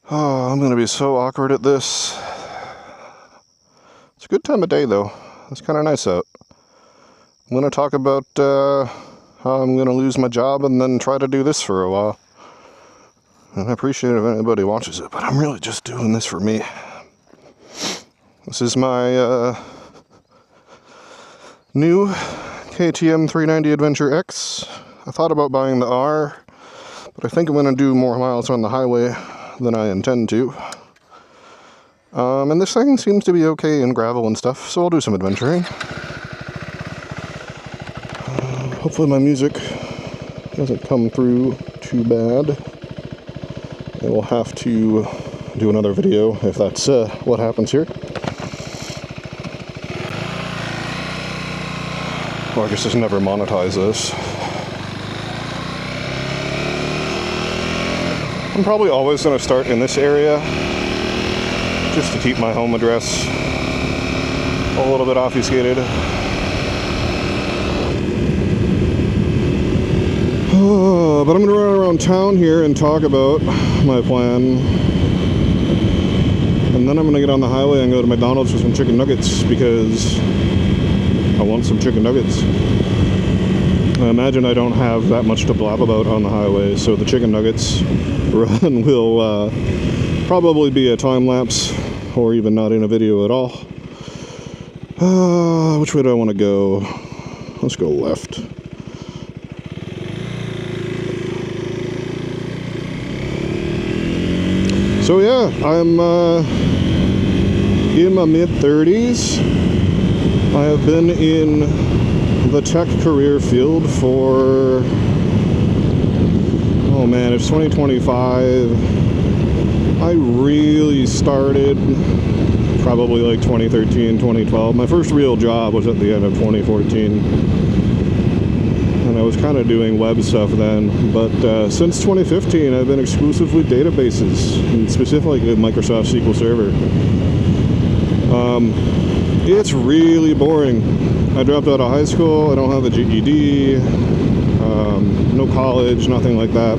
Oh, I'm gonna be so awkward at this. It's a good time of day though. It's kind of nice out. I'm gonna talk about how I'm gonna lose my job and then try to do this for a while. And I appreciate it if anybody watches it, but I'm really just doing this for me. This is my new KTM 390 Adventure X. I thought about buying the R, but I think I'm gonna do more miles on the highway than I intend to. And this thing seems to be okay in gravel and stuff, so I'll do some adventuring. Hopefully my music doesn't come through too bad. I will have to do another video if that's what happens here. Or I guess just never monetize this. I'm probably always going to start in this area just to keep my home address a little bit obfuscated. But I'm going to run around town here and talk about my plan. And then I'm going to get on the highway and go to McDonald's for some chicken nuggets because I want some chicken nuggets. I imagine I don't have that much to blab about on the highway, so the chicken nuggets run will probably be a time lapse or even not in a video at all. Which way do I want to go? Let's go left. So yeah, I'm in my mid-30s. I have been in the tech career field for, oh man, it's 2025. I really started probably like 2013, 2012. My first real job was at the end of 2014. And I was kind of doing web stuff then. But since 2015, I've been exclusively databases, and specifically Microsoft SQL Server. It's really boring. I dropped out of high school, I don't have a GED, no college, nothing like that.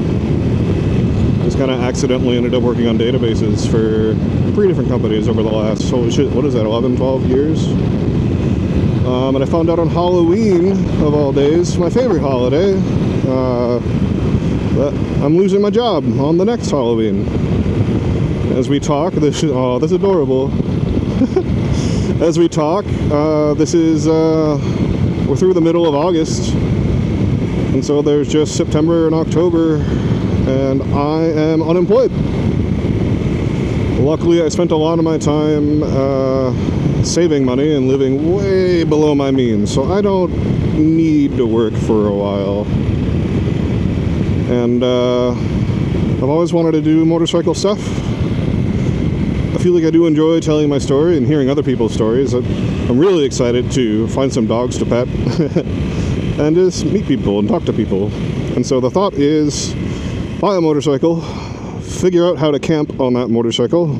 Just kind of accidentally ended up working on databases for 3 different companies over the last, holy shit, what is that, 11, 12 years? And I found out on Halloween, of all days, my favorite holiday, that I'm losing my job on the next Halloween. As we talk, this is, oh, that's adorable. As we talk, this is, we're through the middle of August, and so there's just September and October, and I am unemployed. Luckily, I spent a lot of my time saving money and living way below my means, so I don't need to work for a while. And I've always wanted to do motorcycle stuff. I feel like I do enjoy telling my story and hearing other people's stories. I'm really excited to find some dogs to pet and just meet people and talk to people. And so the thought is, buy a motorcycle, figure out how to camp on that motorcycle,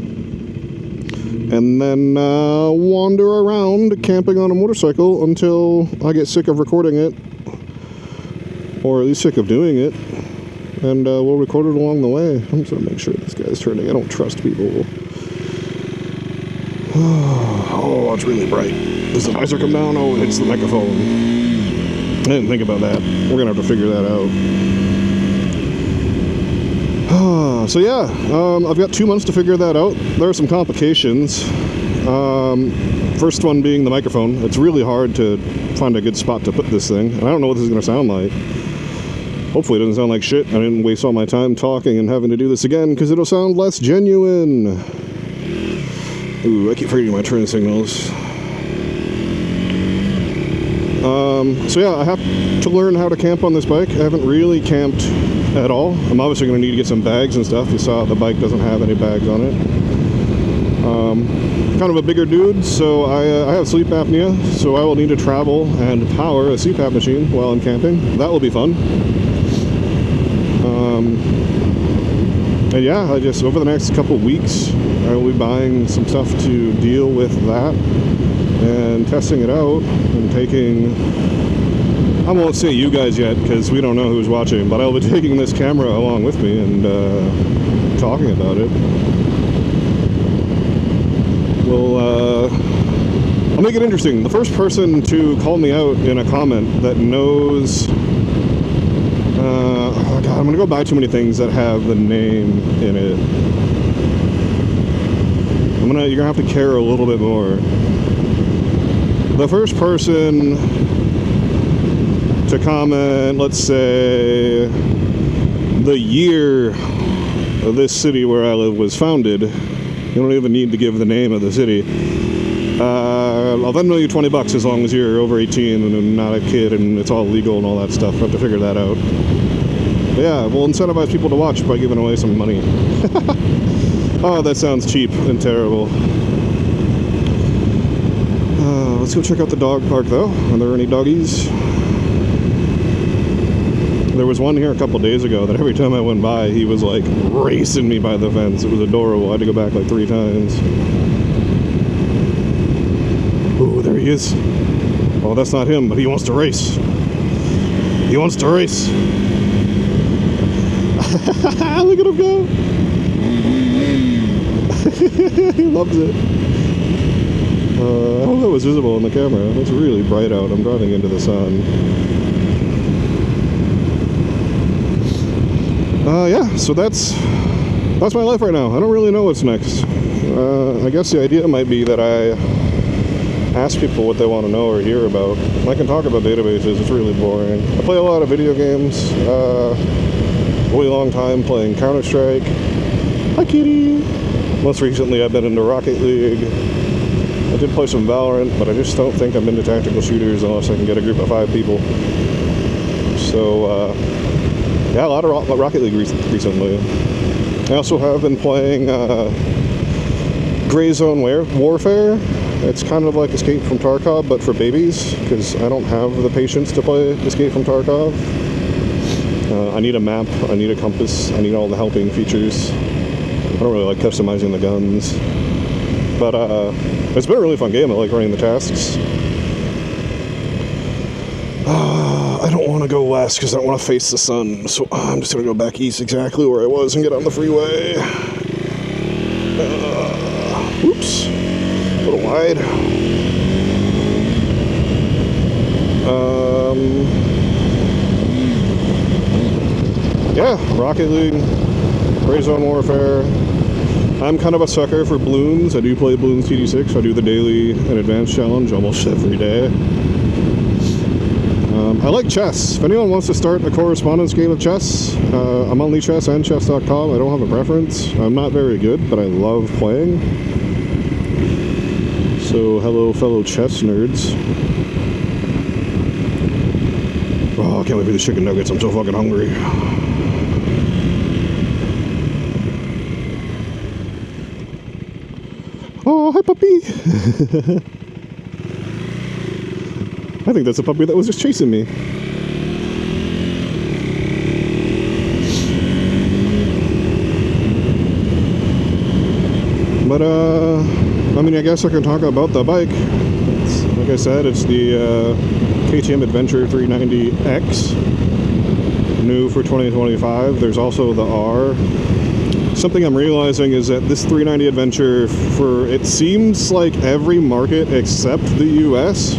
and then wander around camping on a motorcycle until I get sick of recording it, or at least sick of doing it, and we'll record it along the way. I'm just going to make sure this guy's turning. I don't trust people. Oh, it's really bright. Does the visor come down? Oh, it's the microphone. I didn't think about that. We're going to have to figure that out. So yeah, I've got 2 months to figure that out. There are some complications. First one being the microphone. It's really hard to find a good spot to put this thing. And I don't know what this is going to sound like. Hopefully it doesn't sound like shit. I didn't waste all my time talking and having to do this again because it'll sound less genuine. Ooh, I keep forgetting my turn signals. So yeah, I have to learn how to camp on this bike. I haven't really camped at all. I'm obviously going to need to get some bags and stuff. You saw the bike doesn't have any bags on it. Kind of a bigger dude, so I have sleep apnea, so I will need to travel and power a CPAP machine while I'm camping. That will be fun. And yeah, I just, over the next couple weeks, I will be buying some stuff to deal with that and testing it out and taking, I won't say you guys yet because we don't know who's watching, but I'll be taking this camera along with me and talking about it. I'll make it interesting. The first person to call me out in a comment that knows... oh God, I'm going to go buy too many things that have the name in it. You're going to have to care a little bit more. The first person to comment, let's say, the year of this city where I live was founded. You don't even need to give the name of the city. I'll Venmo you $20 as long as you're over 18 and not a kid and it's all legal and all that stuff. I have to figure that out. But yeah, we'll incentivize people to watch by giving away some money. Oh, that sounds cheap and terrible. Let's go check out the dog park though. Are there any doggies? There was one here a couple days ago that every time I went by, he was like racing me by the fence. It was adorable. I had to go back like 3 times. Ooh, there he is. Oh, that's not him, but he wants to race. He wants to race. Look at him go. He loves it. I hope that was visible on the camera. It's really bright out. I'm driving into the sun. Yeah, so that's my life right now. I don't really know what's next. I guess the idea might be that I ask people what they want to know or hear about. I can talk about databases. It's really boring. I play a lot of video games. Really long time playing Counter-Strike. Hi, kitty. Most recently, I've been into Rocket League. I did play some Valorant, but I just don't think I'm into tactical shooters unless I can get a group of 5 people. So, yeah, a lot of Rocket League recently. I also have been playing Gray Zone Warfare. It's kind of like Escape from Tarkov, but for babies, because I don't have the patience to play Escape from Tarkov. I need a map, I need a compass, I need all the helping features. I don't really like customizing the guns. But it's been a really fun game. I like running the tasks. I don't want to go west because I don't want to face the sun. So I'm just going to go back east exactly where I was and get on the freeway. Oops. A little wide. Yeah, Rocket League, Gray Zone Warfare. I'm kind of a sucker for Bloons. I do play Bloons TD6. I do the daily and advanced challenge almost every day. I like chess. If anyone wants to start a correspondence game of chess, I'm on LeChess and chess.com. I don't have a preference. I'm not very good, but I love playing. So, hello, fellow chess nerds. Oh, I can't wait for these chicken nuggets. I'm so fucking hungry. Oh, hi, puppy. I think that's a puppy that was just chasing me. But, I mean, I guess I can talk about the bike. Like I said, it's the KTM Adventure 390X, new for 2025. There's also the R. Something I'm realizing is that this 390 Adventure, it seems like every market except the US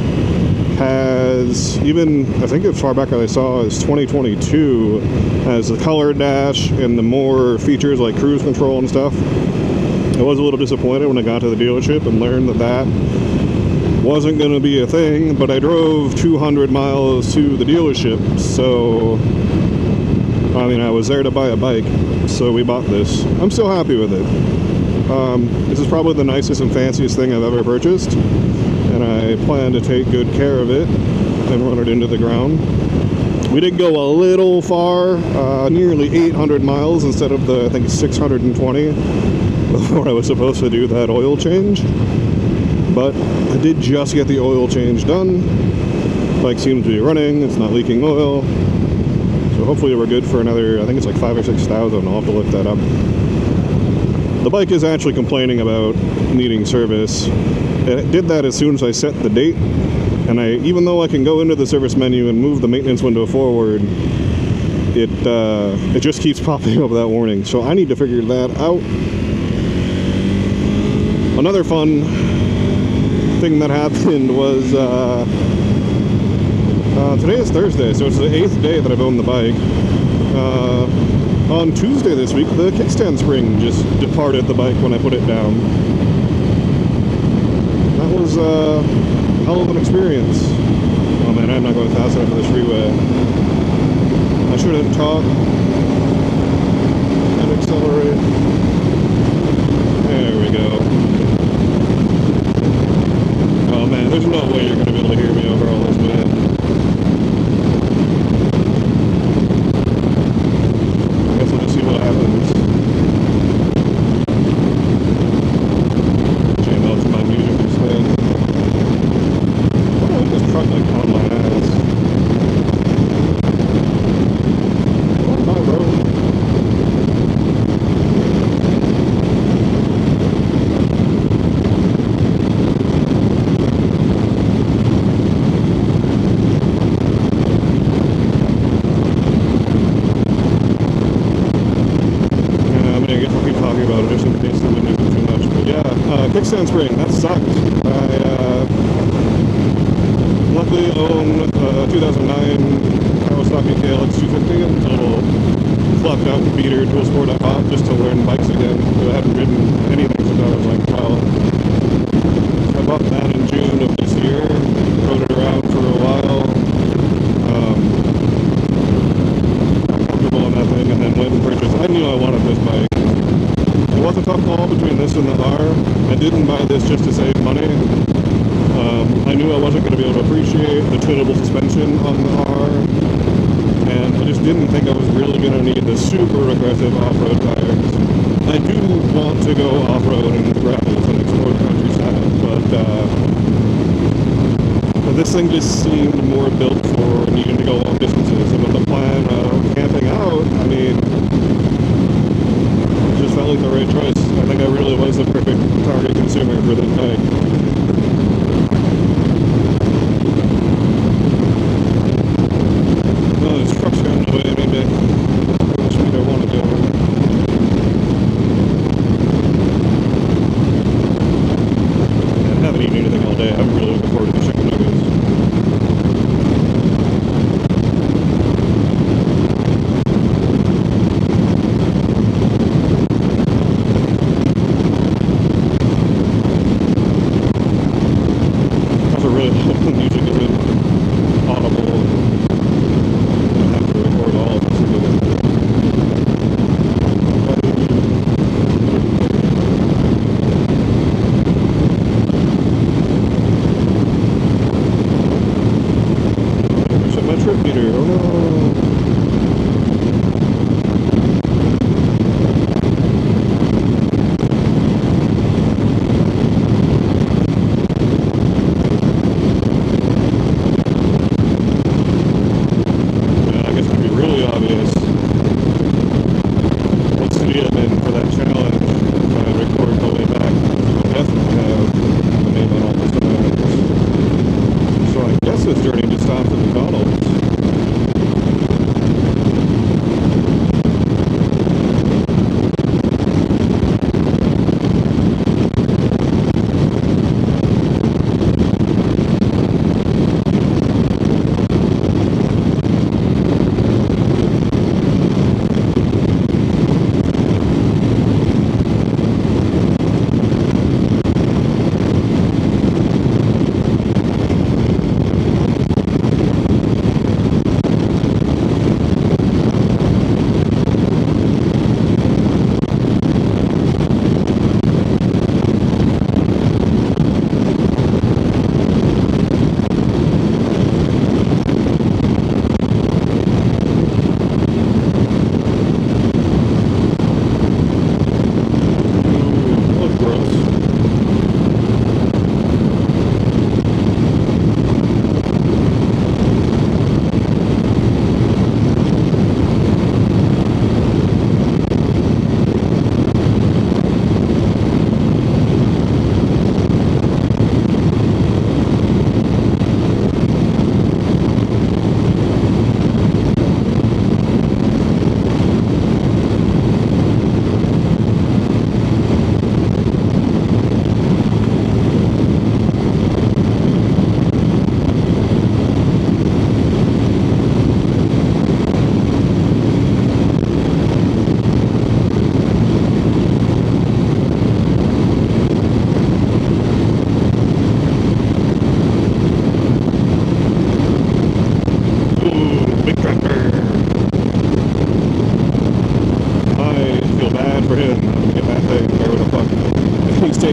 has, even, I think as far back as I saw as 2022, has the color dash and the more features like cruise control and stuff. I was a little disappointed when I got to the dealership and learned that wasn't going to be a thing, but I drove 200 miles to the dealership, so I mean, I was there to buy a bike, so we bought this. I'm still happy with it. This is probably the nicest and fanciest thing I've ever purchased, and I plan to take good care of it and run it into the ground. We did go a little far, nearly 800 miles instead of the, I think, 620 before I was supposed to do that oil change. But I did just get the oil change done. Bike seems to be running, it's not leaking oil. So hopefully we're good for another, I think it's like 5,000 or 6,000. I'll have to lift that up. The bike is actually complaining about needing service. It did that as soon as I set the date. And even though I can go into the service menu and move the maintenance window forward, it just keeps popping up that warning. So I need to figure that out. Another fun thing that happened was today is Thursday, so it's the 8th day that I've owned the bike. On Tuesday this week, the kickstand spring just departed the bike when I put it down. That was a hell of an experience. Oh man, I'm not going fast enough for this freeway. I shouldn't talk and accelerate. There we go. Oh man, there's no way you're going to be able to hear me over all this wind. I guess we'll just see what happens. Jam out to my music instead. Why don't this truck like on my ass? On my road. Kickstand spring, that sucked. I luckily own a 2009 Kawasaki KLX 250 and a little flapped out beater dual sport I bought just to learn bikes again. I hadn't ridden anything since I was like 12. So I bought that in June of this year, rode it around for a while, got comfortable on that thing, and then went and purchased. I knew I wanted this bike. It was a tough call between this and the R. I didn't buy this just to save money. I knew I wasn't going to be able to appreciate the tunable suspension on the R, and I just didn't think I was really going to need the super aggressive off-road tires. I do want to go off-road and gravels and explore the countryside, but this thing just seemed more built for needing to go long distances, and with the plan of camping out, I mean, just felt like the right choice. I think I really was the perfect target consumer for this bike. Oh, this truck's got in the way, maybe. Which speed I want to go. I haven't eaten anything all day. I'm really looking forward to the chicken nuggets. Music isn't audible. I have to record all of this again. I set my trip meter. Oh no.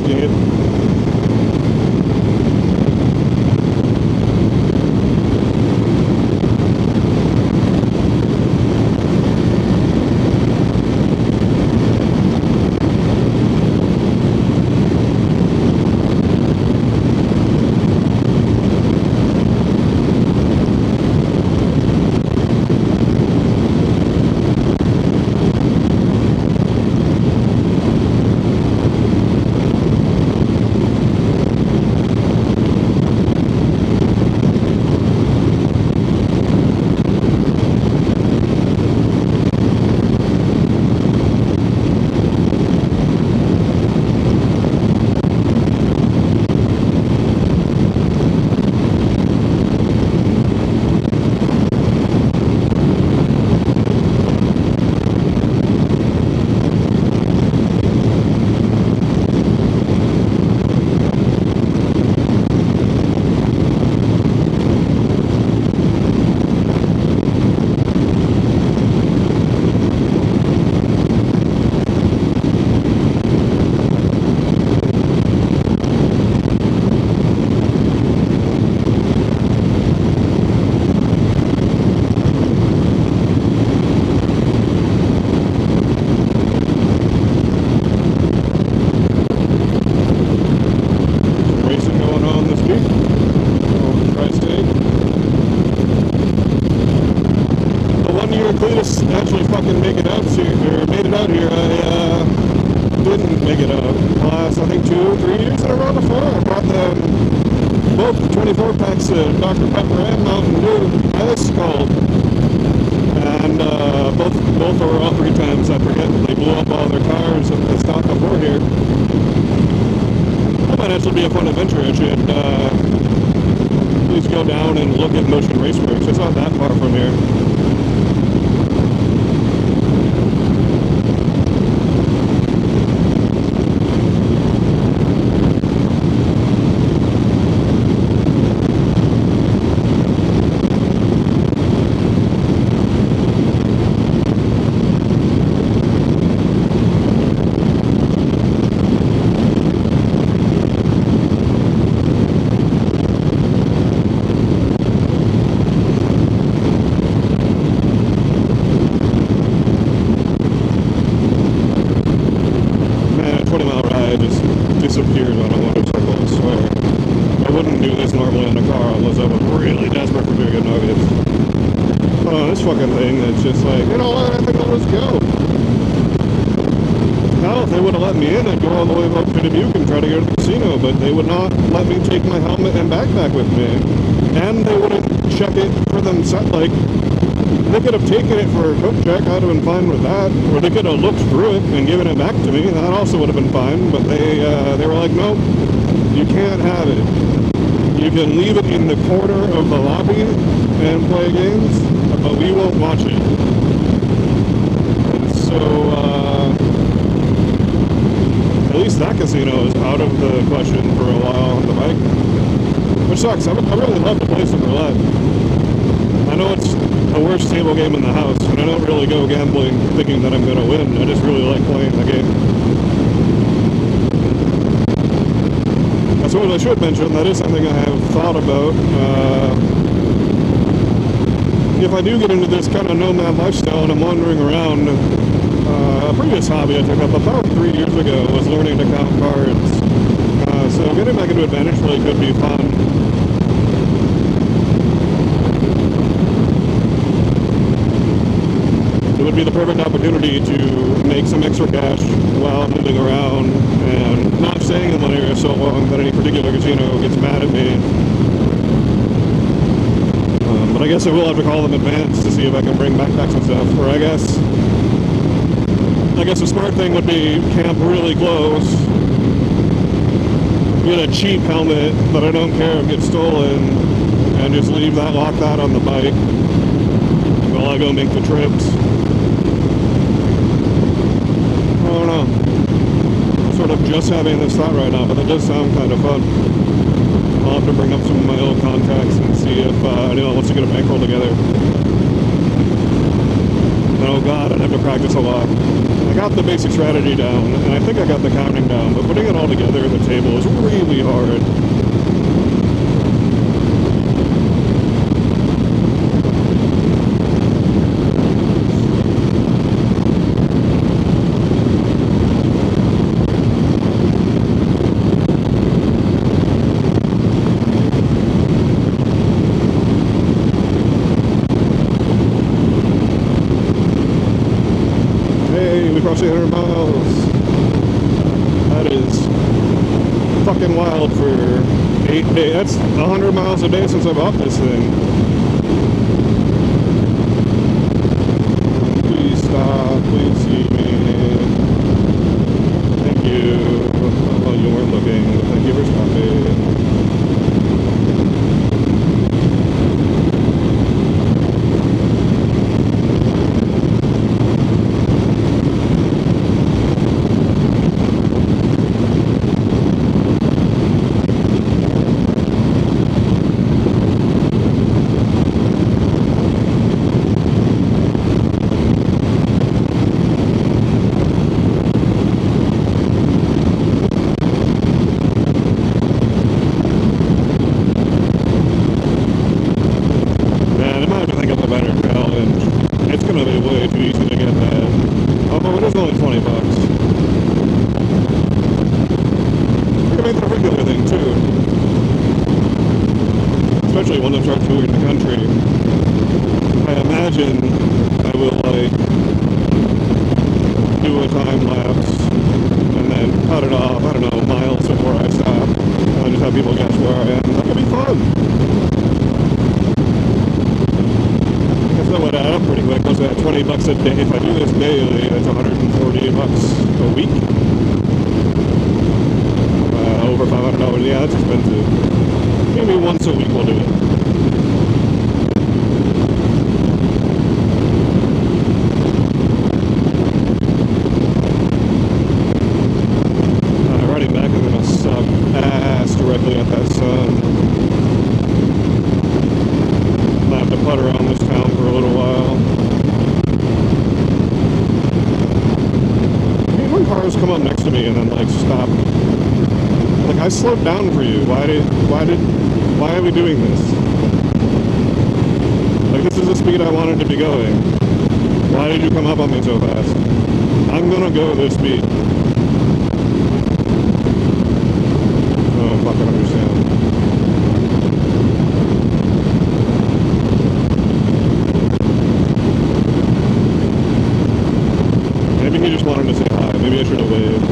making it. Cletus actually fucking make it out here, or made it out here. I didn't make it out. Last, I think, 2-3 years in a row before. I brought them both 24 packs of Dr. Pepper and Mountain Dew Ice Cold. And both were all 3 times. I forget. They blew up all their cars at the stop before here. That might actually be a fun adventure. I should please go down and look at Motion Raceworks. It's not that far from here. Disappeared on a motorcycle, I swear. I wouldn't do this normally in a car unless I was really desperate for doing it nuggets. Oh, this fucking thing that's just like, you know what, I think I'll just go. Hell, if they would have let me in, I'd go all the way up to Dubuque and try to go to the casino, but they would not let me take my helmet and backpack with me. And they wouldn't check it for themselves, like, they could have taken it for a cook check, I'd have been fine with that. Or they could have looked through it and given it back to me, that also would have been fine. But they were like, nope, you can't have it. You can leave it in the corner of the lobby and play games, but we won't watch it. And so, at least that casino is out of the question for a while on the bike. Which sucks, I really love to play some roulette. I know it's the worst table game in the house, and I don't really go gambling thinking that I'm going to win. I just really like playing the game. I suppose I should mention that is something I have thought about. If I do get into this kind of nomad lifestyle and I'm wandering around, a previous hobby I took up about 3 years ago was learning to count cards. So getting back into it eventually could be fun. It would be the perfect opportunity to make some extra cash while moving around and not staying in one area so long that any particular casino gets mad at me. But I guess I will have to call them in advance to see if I can bring backpacks and stuff. Or I guess the smart thing would be camp really close, get a cheap helmet that I don't care if gets stolen, and just lock that on the bike while I go make the trips. I don't know. I'm sort of just having this thought right now, but that does sound kind of fun. I'll have to bring up some of my old contacts and see if anyone wants to get a bankroll together. Oh god, I'd have to practice a lot. I got the basic strategy down, and I think I got the counting down, but putting it all together at the table is really hard. We crossed 800 miles. That is fucking wild for 8 days. That's 100 miles a day since I bought this thing. Please stop. Please see me. Thank you. Well, you weren't looking. Thank you for stopping. Especially when I start touring the country, I imagine I will like do a time lapse and then cut it off, I don't know, miles before I stop, and just have people guess where I am. That could be fun. I guess that would add up pretty quick. What's that, $20 a day? If I do this daily, that's $140 a week. Over $500. Yeah, that's expensive. Maybe once a week we'll do it. Riding back is gonna suck ass directly at that sun. I have to putt around this town for a little while. I hate when cars come up next to me and then like stop. Like, I slowed down for you. Why are we doing this? Like, this is the speed I wanted to be going. Why did you come up on me so fast? I'm gonna go this speed. I don't fucking understand. Maybe he just wanted to say hi. Maybe I should have waved.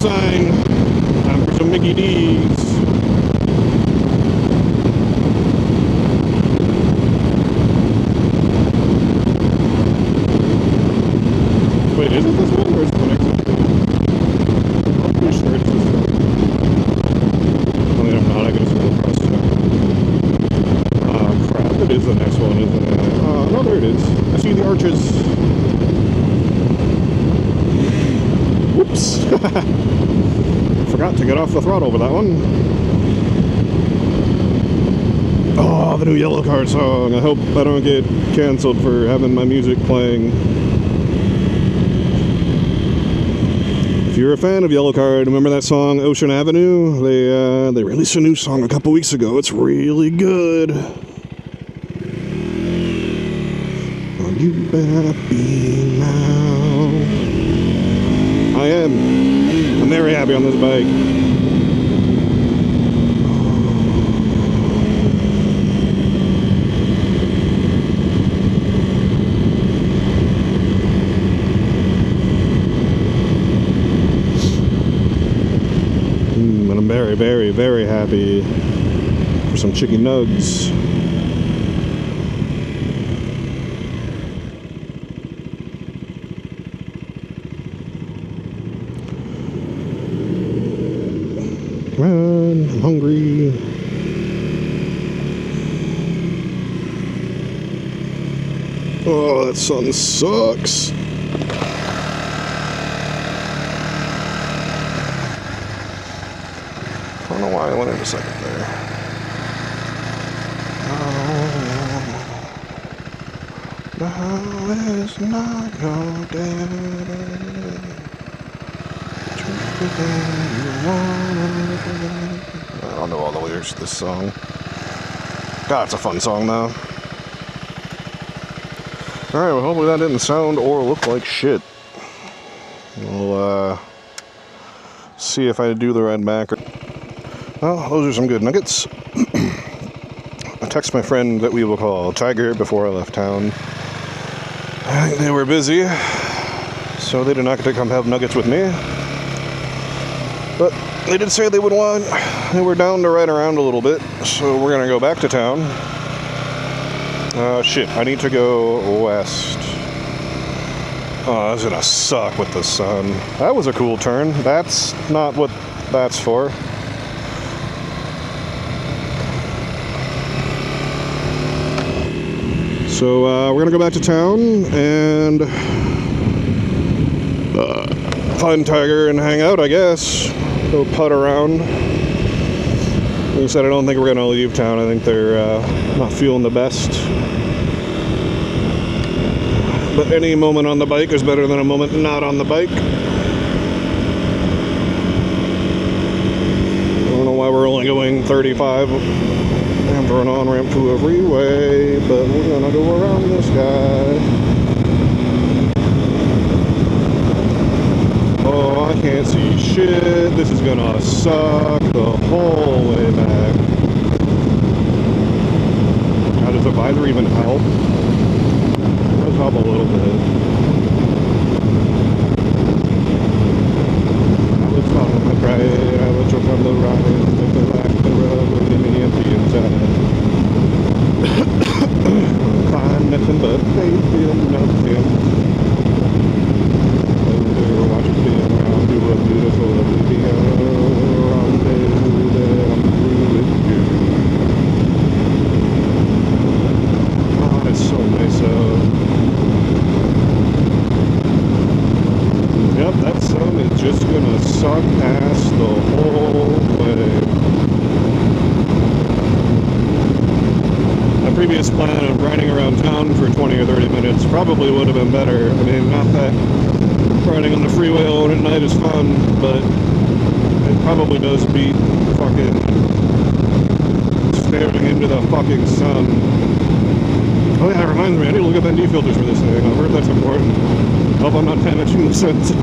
Time for some Mickey D's. Wait, is it this one or is it the next one? I'm pretty sure it's this one. I mean, I'm not. I gotta scroll across there. Ah, crap. It is the next one, isn't it? No, there it is. I see the arches. Whoops. Forgot to get off the throttle with that one. Oh, the new Yellowcard song. I hope I don't get canceled for having my music playing. If you're a fan of Yellowcard, remember that song Ocean Avenue? They released a new song a couple weeks ago. It's really good. Are you happy now? I am. I'm very happy on this bike. And I'm very, very, very happy for some chicken nugs. Run, I'm hungry. Oh, that sun sucks. I don't know why I went in a second there. Now is not your day. I don't know all the lyrics to this song. God, it's a fun song though. Alright, well hopefully that didn't sound or look like shit. We'll see if I do the ride back. Well, those are some good nuggets. I texted my friend that we will call Tiger before I left town. I think they were busy, so they did not get to come have nuggets with me. But they did say they would want, they were down to ride around a little bit, so we're gonna go back to town. Shit, I need to go west. Oh, that's gonna suck with the sun. That was a cool turn. That's not what that's for. So we're gonna go back to town and find Tiger and hang out, I guess. Go putt around. Like I said, I don't think we're gonna leave town. I think they're not feeling the best. But any moment on the bike is better than a moment not on the bike. I don't know why we're only going 35 after an on-ramp to a freeway, but we're gonna go around this guy. Oh, I can't see shit. This is gonna suck the whole way back. How does the visor even help? It does help a little bit. I was on the right, I was from the right, take the back, the road, leave me empty inside. Find nothing but faith in nothing. Watch it spin around to a beautiful video. Rendezvous that I'm through with you. Oh, it's so nice out. Yep, that sun is just gonna suck past the whole way. My previous plan of riding around town for 20 or 30 minutes probably would have been better. I mean, not that riding on the freeway alone at night is fun, but it probably does beat fucking staring into the fucking sun. Oh yeah, it reminds me, I need to look at ND filters for this thing. I've heard that's important. Hope I'm not damaging the sensor.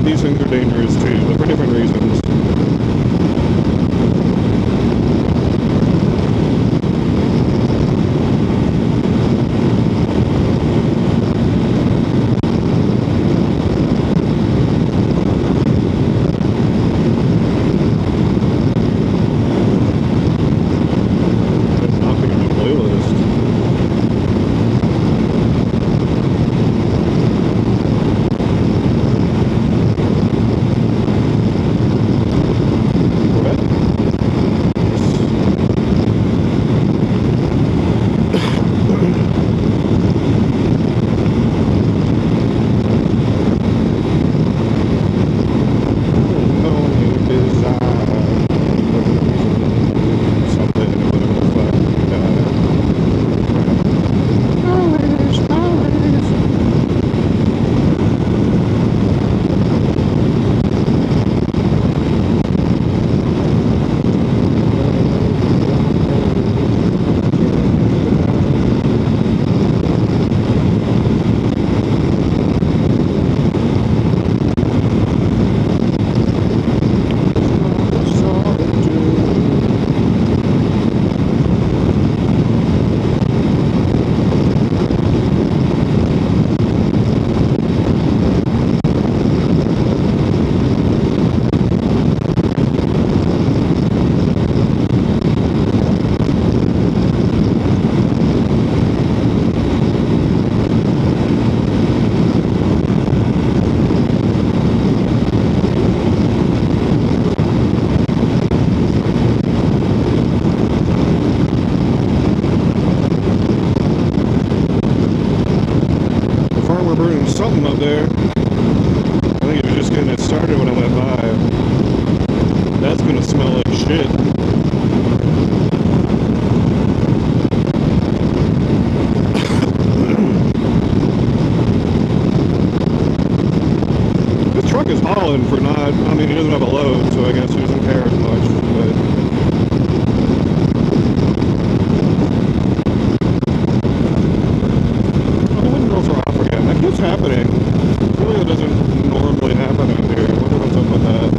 These things are dangerous too, but for different reasons. It's not being on the playlist. there. I think it was just getting it started when I went by. That's gonna smell like shit. This truck is hauling for not, I mean, he doesn't have a load, so I guess he doesn't care as much, but... What's happening? I feel like it doesn't normally happen out here. I wonder what's up with that.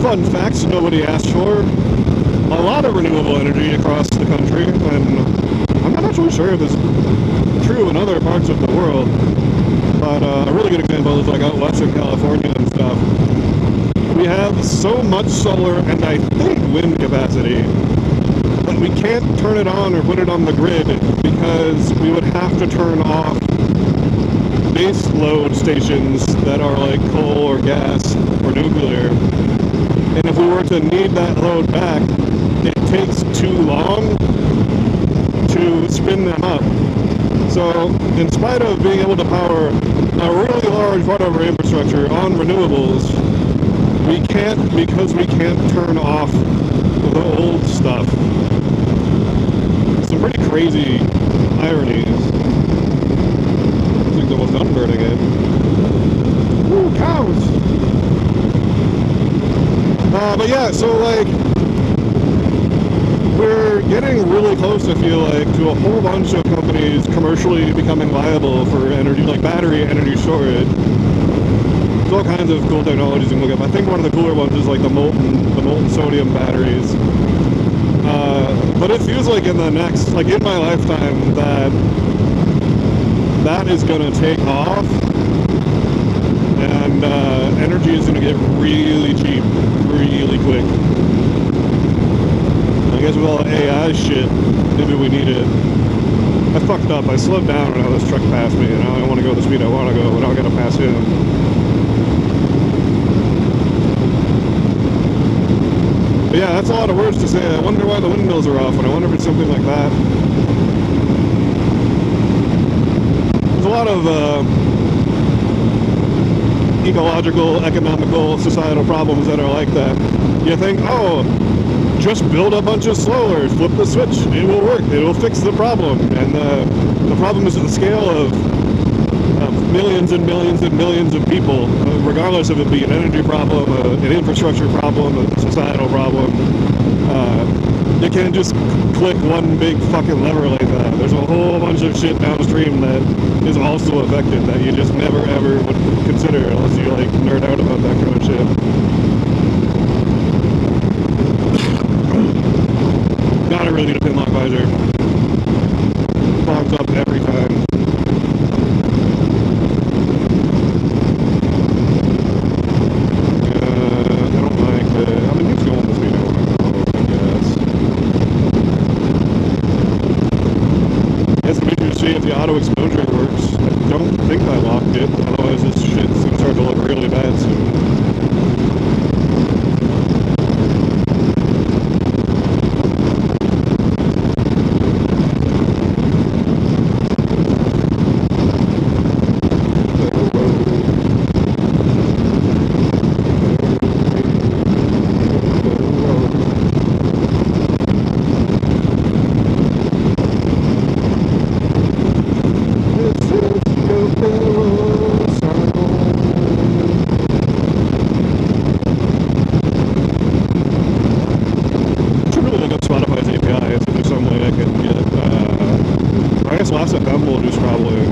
Fun facts nobody asked for. A lot of renewable energy across the country, and I'm not actually sure if it's true in other parts of the world, but a really good example is like out western California and stuff. We have so much solar and I think wind capacity, but we can't turn it on or put it on the grid because we would have to turn off base load stations that are like coal or gas or nuclear. And if we were to need that load back, it takes too long to spin them up. So in spite of being able to power a really large part of our infrastructure on renewables, we can't because we can't turn off the old stuff. Some pretty crazy ironies. I think almost done burning it. Ooh, cows! But yeah, so like, we're getting really close, I feel like, to a whole bunch of companies commercially becoming viable for energy, like battery energy storage. There's all kinds of cool technologies you can look up. I think one of the cooler ones is like the molten sodium batteries. But it feels like in the next, like in my lifetime, that is gonna take off, and energy is gonna get really cheap, really quick. I guess with all the AI shit, maybe we need it. I fucked up. I slowed down when this truck passed me, and now I don't want to go the speed I want to go, but now I gotta pass him. But yeah, that's a lot of words to say. I wonder why the windmills are off, and I wonder if it's something like that. There's a lot of ecological, economical, societal problems that are like that. You think, oh, just build a bunch of solar, flip the switch, it will work, it will fix the problem. And the problem is at the scale of millions and millions and millions of people, regardless of it being an energy problem, an infrastructure problem, a societal problem. You can't just click one big fucking lever like that. There's a whole bunch of shit downstream that is also affected that you just never ever would consider unless you like nerd out about that kind of shit. God, I really need a pin lock visor. Fogs up every time. If the auto exposure works. I don't think I locked it, otherwise this shit's gonna start to look really bad soon. Last FM will just probably,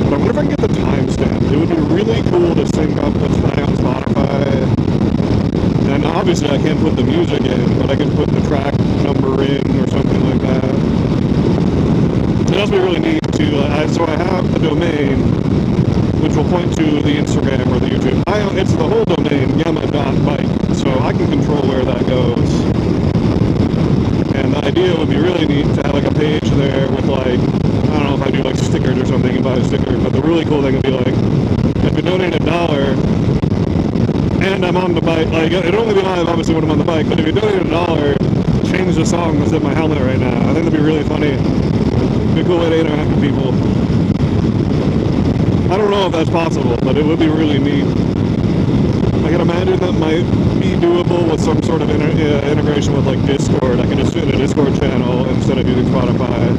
but I wonder if I can get the timestamp. It would be really cool to sync up what's playing on Spotify. And obviously I can't put the music in, but I can put the track number in or something like that. It must be really neat to, so I have the domain, which will point to the Instagram or the YouTube. It's the whole domain, yama.bike, so I can control where that goes. And the idea would be really neat to have like a page there with like, I don't know if I do like stickers or something and buy a sticker, but the really cool thing would be like, if you donate $1 and I'm on the bike, like it'd only be live obviously when I'm on the bike, but if you donate $1, change the song that's in my helmet right now. I think that'd be really funny. It'd be a cool way to interact with people. I don't know if that's possible, but it would be really neat. I can imagine that might be doable with some sort of integration with like Discord. I can just fit a Discord channel instead of using Spotify.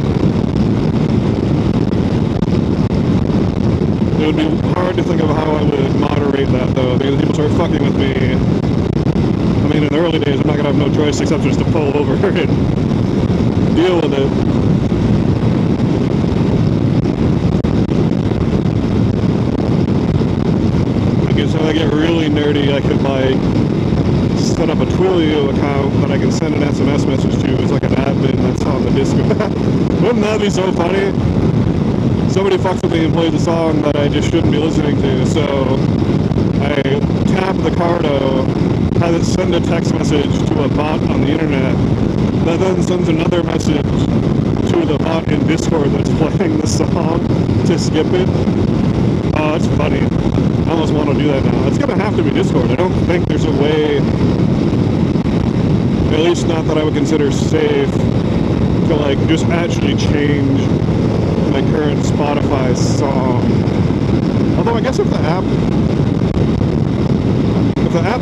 It would be hard to think of how I would moderate that though, because people start fucking with me. I mean, in the early days, I'm not gonna have no choice except just to pull over and deal with it. So I get really nerdy, I could like set up a Twilio account that I can send an SMS message to as like an admin that's on the Discord. Wouldn't that be so funny? Somebody fucks with me and plays a song that I just shouldn't be listening to, so I tap the Cardo, have it send a text message to a bot on the internet, that then sends another message to the bot in Discord that's playing the song to skip it. Oh, that's funny. I almost want to do that now. It's going to have to be Discord. I don't think there's a way, at least not that I would consider safe, to like just actually change my current Spotify song. Although I guess if the app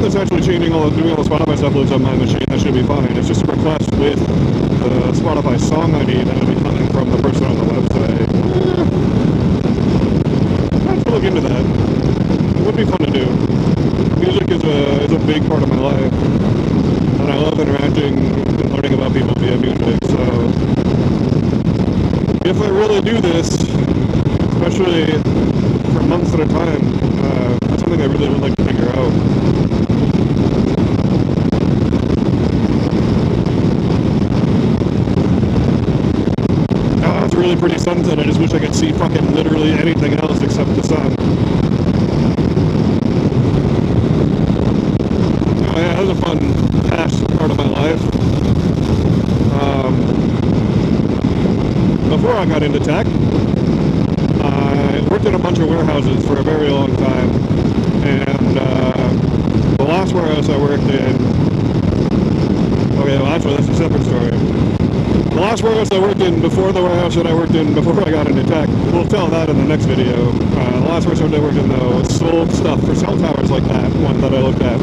that's actually changing doing all the Spotify stuff lives on my machine, that should be fine. It's just a request with the Spotify song ID that would be coming from the person on the website. I have to look into that. It would be fun to do. Music is a big part of my life, and I love interacting and learning about people via music, so if I really do this, especially for months at a time, that's something I really would like to figure out. Oh, it's a really pretty sunset. I just wish I could see fucking literally anything else except the sun. Oh yeah, that was a fun past part of my life. Before I got into tech, I worked in a bunch of warehouses for a very long time, and the last warehouse I worked in, okay, well actually that's a separate story. The last warehouse I worked in before the warehouse that I worked in before I got into tech, we'll tell that in the next video. The last warehouse I worked in though sold stuff for cell towers like that, one that I looked at.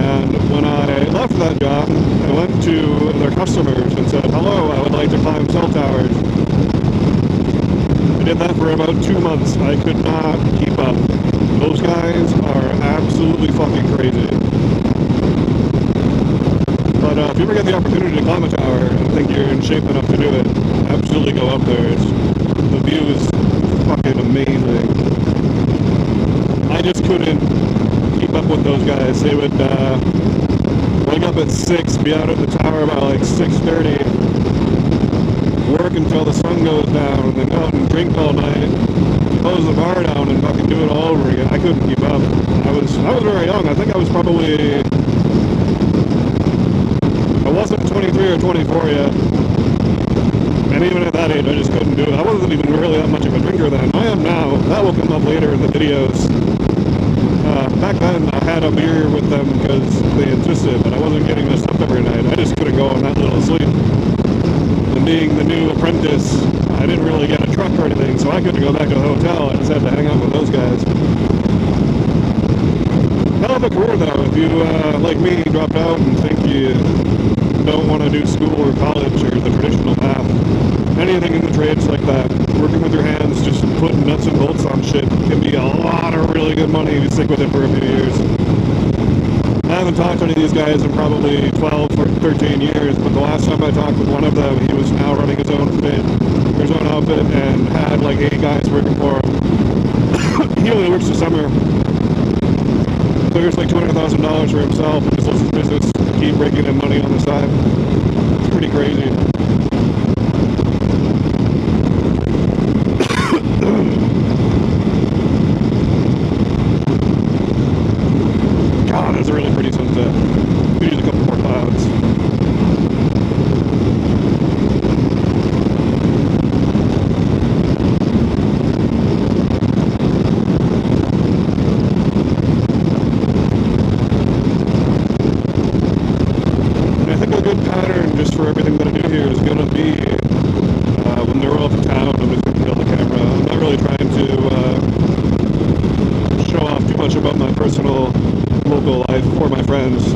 And when I left that job, I went to their customers and said, hello, I would like to climb cell towers. I did that for about 2 months. I could not keep up. Those guys are absolutely fucking crazy. But if you ever get the opportunity to climb a tower and think you're in shape enough to do it, absolutely go up there. The view is fucking amazing. I just couldn't keep up with those guys. They would wake up at 6, be out at the tower by like 6:30, work until the sun goes down, and then go out and drink all night, close the bar down, and fucking do it all over again. I couldn't keep up. I was very young. I think I was probably, I wasn't 23 or 24 yet. And even at that age, I just couldn't do it. I wasn't even really that much of a drinker then. I am now. That will come up later in the videos. Back then, I had a beer with them because they insisted, but I wasn't getting this up every night. I just couldn't go on that little sleep. And being the new apprentice, I didn't really get a truck or anything, so I couldn't go back to the hotel. I just had to hang out with those guys. Hell of a career, though. If you, like me, dropped out and think you don't want to do school or college or the traditional path, anything in the trades like that, working with your hands, just putting nuts and bolts on shit, can be a lot of really good money if you stick with it for a few years. I haven't talked to any of these guys in probably 12 or 13 years, but the last time I talked with one of them, he was now running his own outfit, and had like 8 guys working for him. He only works the summer. Clears like $200,000 for himself and just lets his business keep bringing him money on the side. It's pretty crazy. God, that's a really pretty sunset. We need a couple more clouds. And I think a good pattern just for everything that I do here is going to be when they're off town, I'm just going to kill the camera. I'm not really trying to about my personal local life for my friends.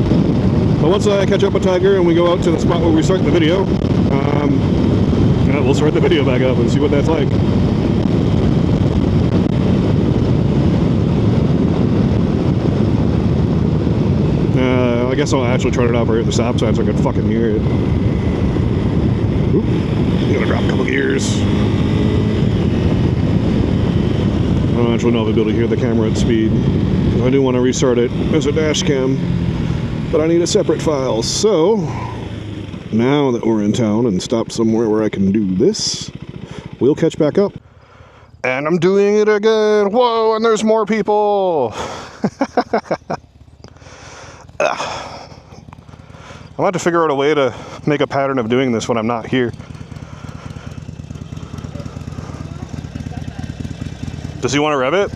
But once I catch up with Tiger and we go out to the spot where we start the video, yeah, we'll start the video back up and see what that's like. I guess I'll actually turn it up right at the stop sign so I can fucking hear it. Oop. I'm gonna drop a couple gears. I don't actually know if I'll be able to hear the camera at speed. I do want to restart it as a dash cam, but I need a separate file. So, now that we're in town and stopped somewhere where I can do this, we'll catch back up. And I'm doing it again. Whoa, and there's more people. I'm going to have to figure out a way to make a pattern of doing this when I'm not here. Does he want to rev it?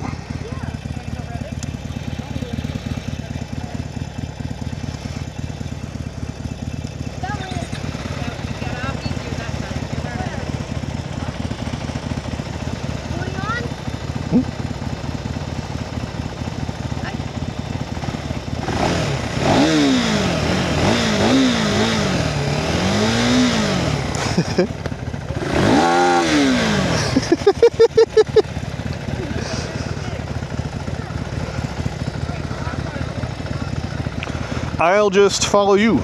I'll just follow you,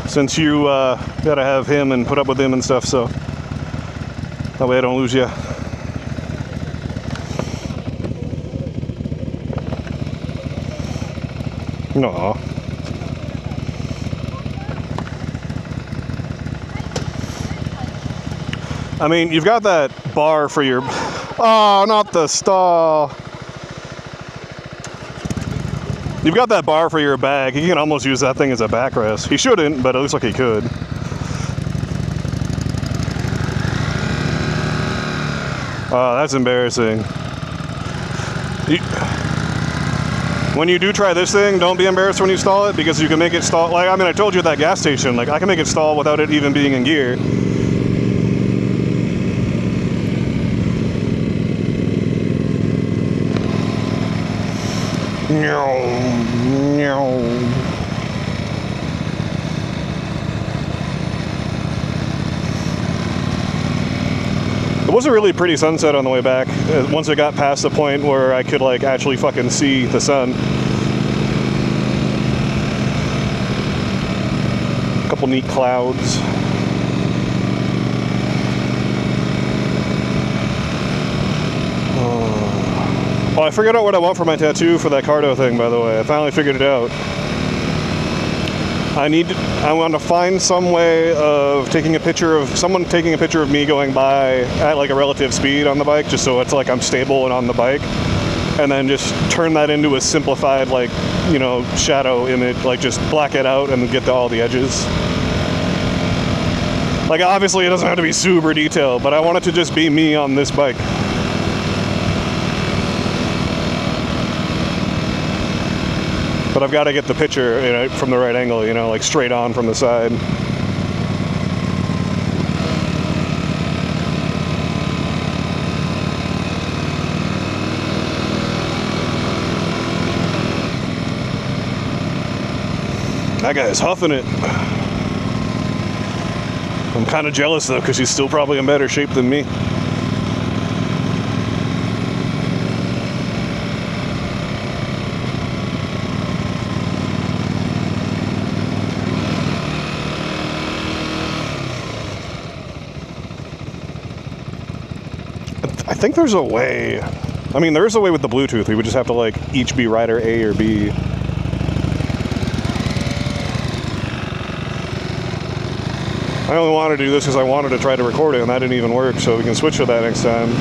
since you gotta have him and put up with him and stuff, so that way I don't lose you. No. I mean, you've got that bar for your... Oh, not the stall. You've got that bar for your bag. You can almost use that thing as a backrest. He shouldn't, but it looks like he could. Oh, that's embarrassing. When you do try this thing, don't be embarrassed when you stall it, because you can make it stall. Like, I mean, I told you at that gas station, like, I can make it stall without it even being in gear. It was a really pretty sunset on the way back, once it got past the point where I could like actually fucking see the sun. A couple neat clouds. Oh, I figured out what I want for my tattoo for that Cardo thing, by the way. I finally figured it out. I want to find some way of taking a picture of someone taking a picture of me going by at like a relative speed on the bike, just so it's like I'm stable and on the bike, and then just turn that into a simplified, like, you know, shadow image, like just black it out and get to all the edges. Like, obviously it doesn't have to be super detailed, but I want it to just be me on this bike. But I've got to get the picture, you know, from the right angle, you know, like straight on from the side. That guy's huffing it. I'm kind of jealous though, because he's still probably in better shape than me. I think there's a way. I mean, there is a way with the Bluetooth. We would just have to like each be rider A or B. I only wanted to do this because I wanted to try to record it, and that didn't even work, so we can switch to that next time.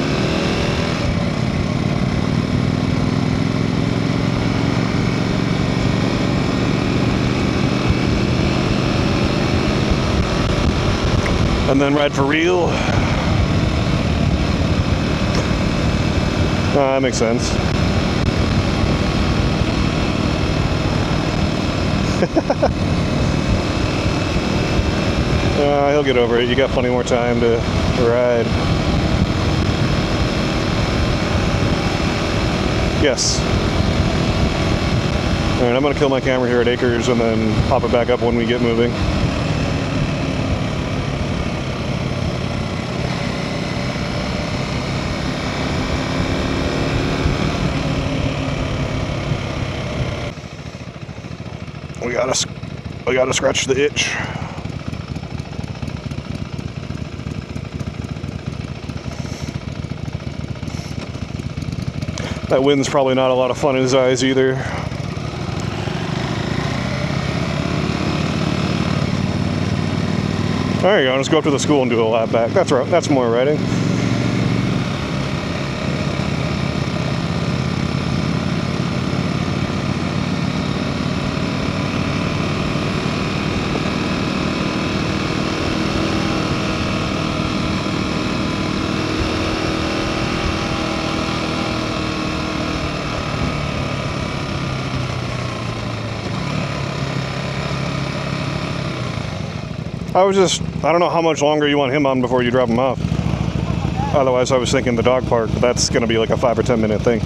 And then ride for real. That makes sense. He'll get over it. You got plenty more time to ride. Yes. Alright, I'm gonna kill my camera here at Acres and then pop it back up when we get moving. We gotta scratch the itch. That wind's probably not a lot of fun in his eyes either. There you go, let's go up to the school and do a lap back. That's right, that's more riding. I don't know how much longer you want him on before you drop him off. Otherwise, I was thinking the dog park, but that's going to be like a 5 or 10 minute thing.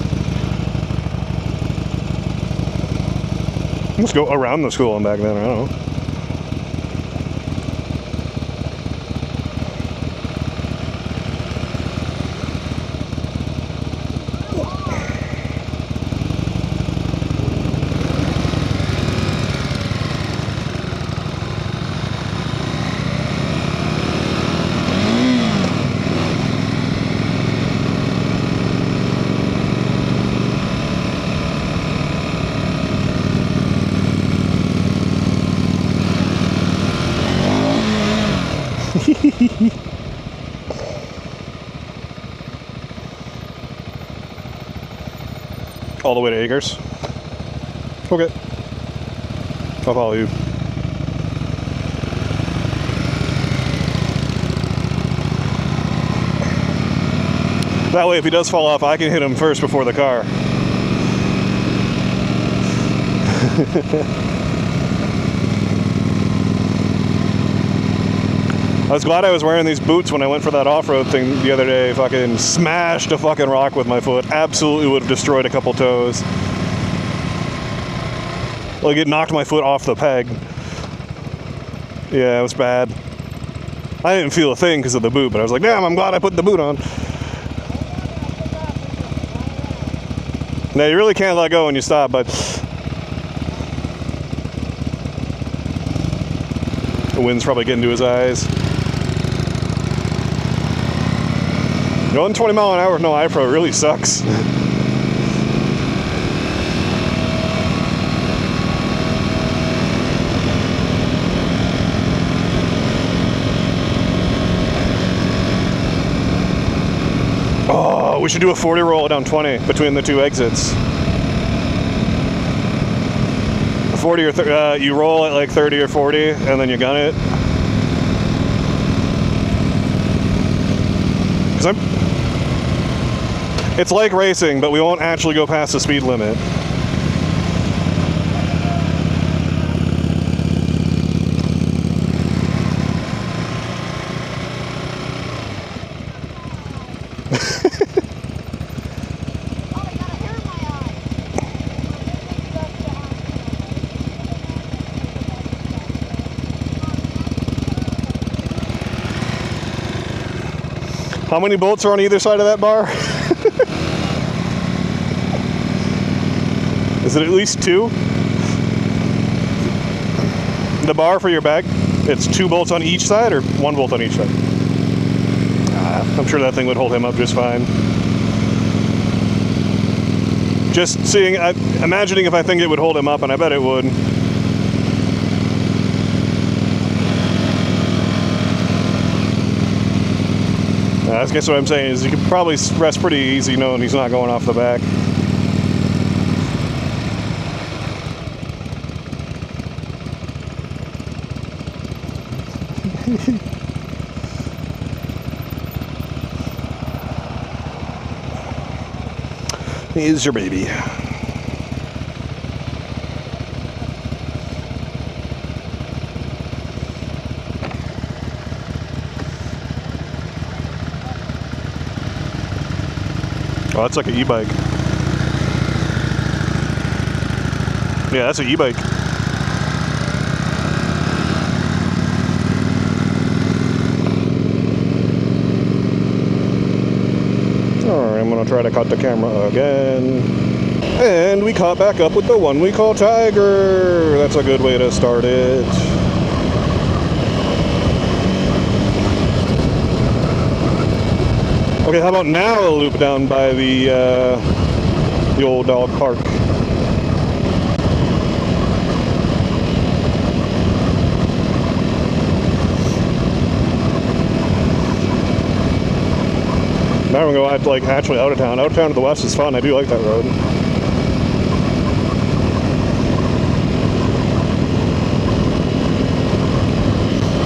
Let's go around the school and back then, I don't know. All the way to Acres? Okay. I'll follow you. That way, if he does fall off, I can hit him first before the car. I was glad I was wearing these boots when I went for that off-road thing the other day. Fucking smashed a fucking rock with my foot. Absolutely would have destroyed a couple toes. Like, it knocked my foot off the peg. Yeah, it was bad. I didn't feel a thing because of the boot, but I was like, damn, I'm glad I put the boot on. Now, you really can't let go when you stop, but the wind's probably getting to his eyes. Going 20 mile an hour with no iPro really sucks. Oh, we should do a 40 roll down 20 between the two exits. 40 or you roll at like 30 or 40 and then you gun it. It's like racing, but we won't actually go past the speed limit. How many bolts are on either side of that bar? Is it at least 2? The bar for your bag, it's 2 bolts on each side or 1 bolt on each side? I'm sure that thing would hold him up just fine. Just imagining if I think it would hold him up, and I bet it would. I guess what I'm saying is you could probably rest pretty easy knowing he's not going off the back. Here's your baby. Oh, that's like an e-bike. Yeah, that's an e-bike. Alright, I'm gonna try to cut the camera again. And we caught back up with the one we call Tiger. That's a good way to start it. Okay, how about now a loop down by the old dog park? Now we're going to go like actually out of town. Out of town to the west is fun. I do like that road.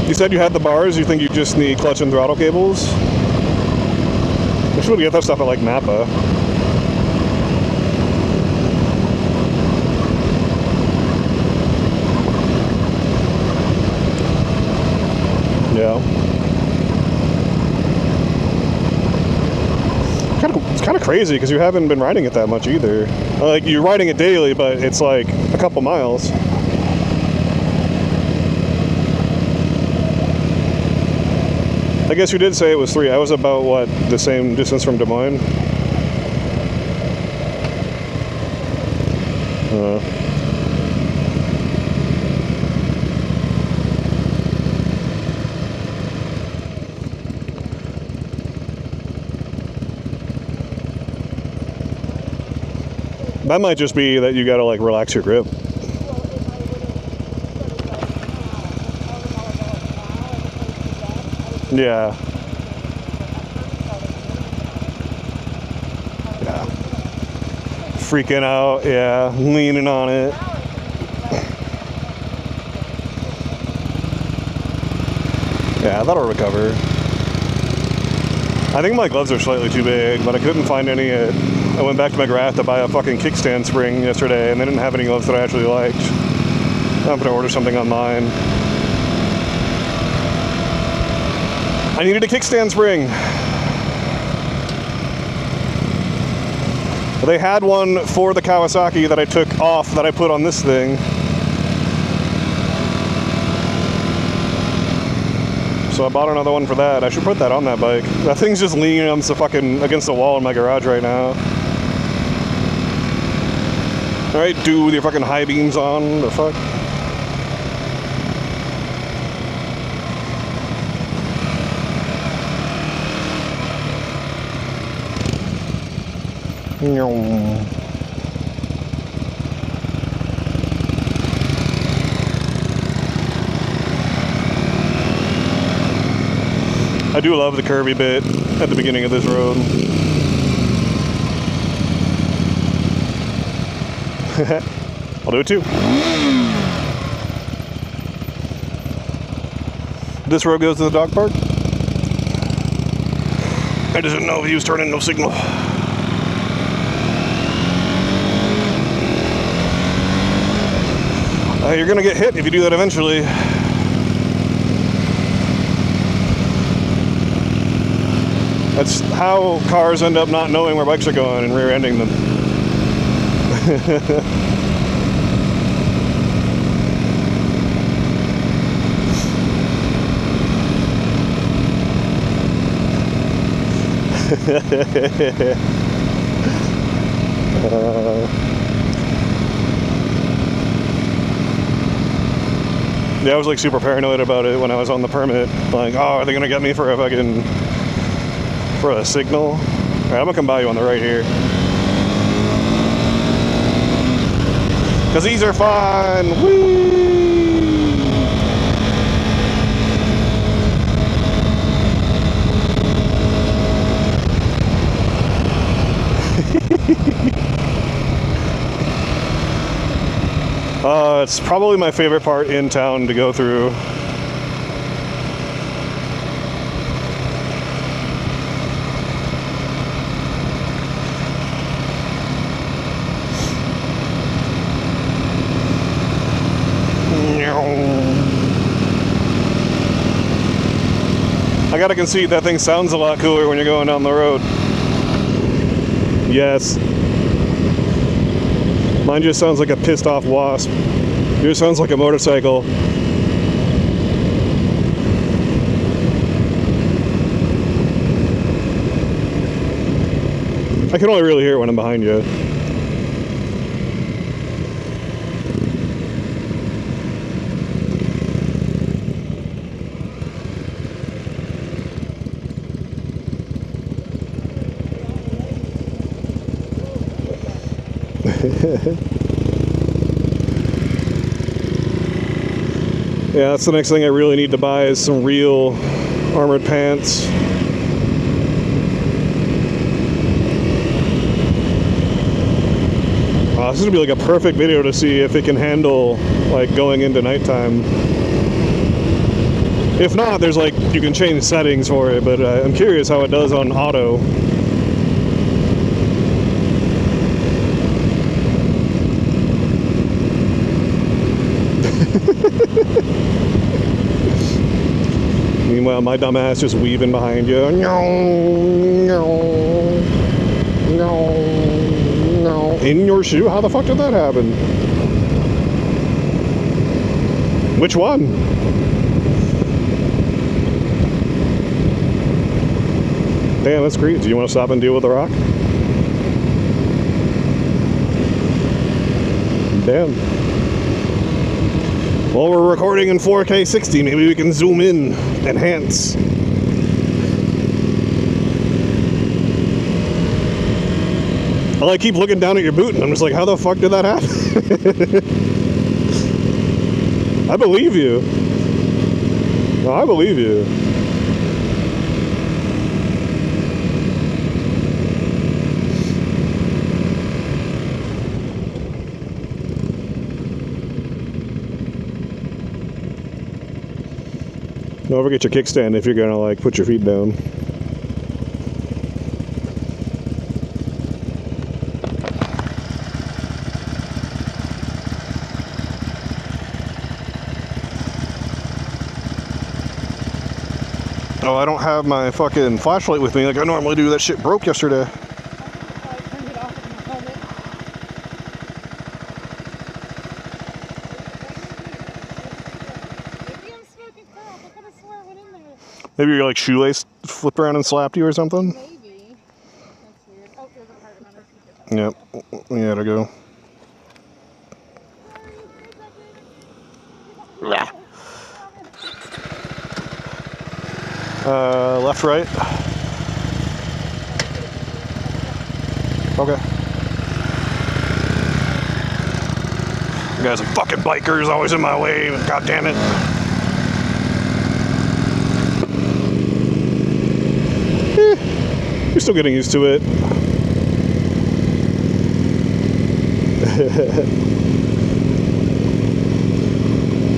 You said you had the bars. You think you just need clutch and throttle cables? I should get that stuff at like Napa. Yeah. It's kind of crazy because you haven't been riding it that much either. Like, you're riding it daily, but it's like a couple miles. I guess you did say it was 3. I was about, what, the same distance from Des Moines? That might just be that you gotta like relax your grip. Yeah. Yeah. Freaking out, yeah. Leaning on it. Yeah, that'll recover. I think my gloves are slightly too big, but I couldn't find any I went back to my garage to buy a fucking kickstand spring yesterday, and they didn't have any gloves that I actually liked. I'm gonna order something online. I needed a kickstand spring. They had one for the Kawasaki that I took off that I put on this thing. So I bought another one for that. I should put that on that bike. That thing's just leaning against the wall in my garage right now. Alright, dude, with your fucking high beams on, the fuck? I do love the curvy bit at the beginning of this road. I'll do it too. This road goes to the dog park. I just didn't know if he was turning no signal. You're gonna get hit if you do that eventually. That's how cars end up not knowing where bikes are going and rear-ending them. Yeah, I was like super paranoid about it when I was on the permit. Like, oh, are they gonna get me for a fucking signal? All right, I'm gonna come by you on the right here. Cause these are fun. Whee! It's probably my favorite part in town to go through. I gotta concede that thing sounds a lot cooler when you're going down the road. Yes. Mine just sounds like a pissed off wasp. Yours sounds like a motorcycle. I can only really hear it when I'm behind you. Yeah, that's the next thing I really need to buy is some real armored pants. This is gonna be like a perfect video to see if it can handle like going into nighttime. If not, there's like, you can change settings for it, but I'm curious how it does on auto. Meanwhile, my dumb ass just weaving behind you. In your shoe? How the fuck did that happen? Which one? Damn, that's great. Do you want to stop and deal with the rock? Damn. Well, we're recording in 4K 60. Maybe we can zoom in, enhance. Well, I keep looking down at your boot, and I'm just like, how the fuck did that happen? I believe you. No, I believe you. Don't forget your kickstand if you're gonna like put your feet down. Oh, I don't have my fucking flashlight with me like I normally do. That shit broke yesterday. I turned it off in the helmet. Maybe I'm smoking crack. I could have swore it went in there. Maybe your like shoelace flipped around and slapped you or something? Maybe. That's weird. Oh, there's a part on it. Yep. Yeah, to go. Left, right. Okay. You guys are fucking bikers, always in my way. God damn it. You're still getting used to it.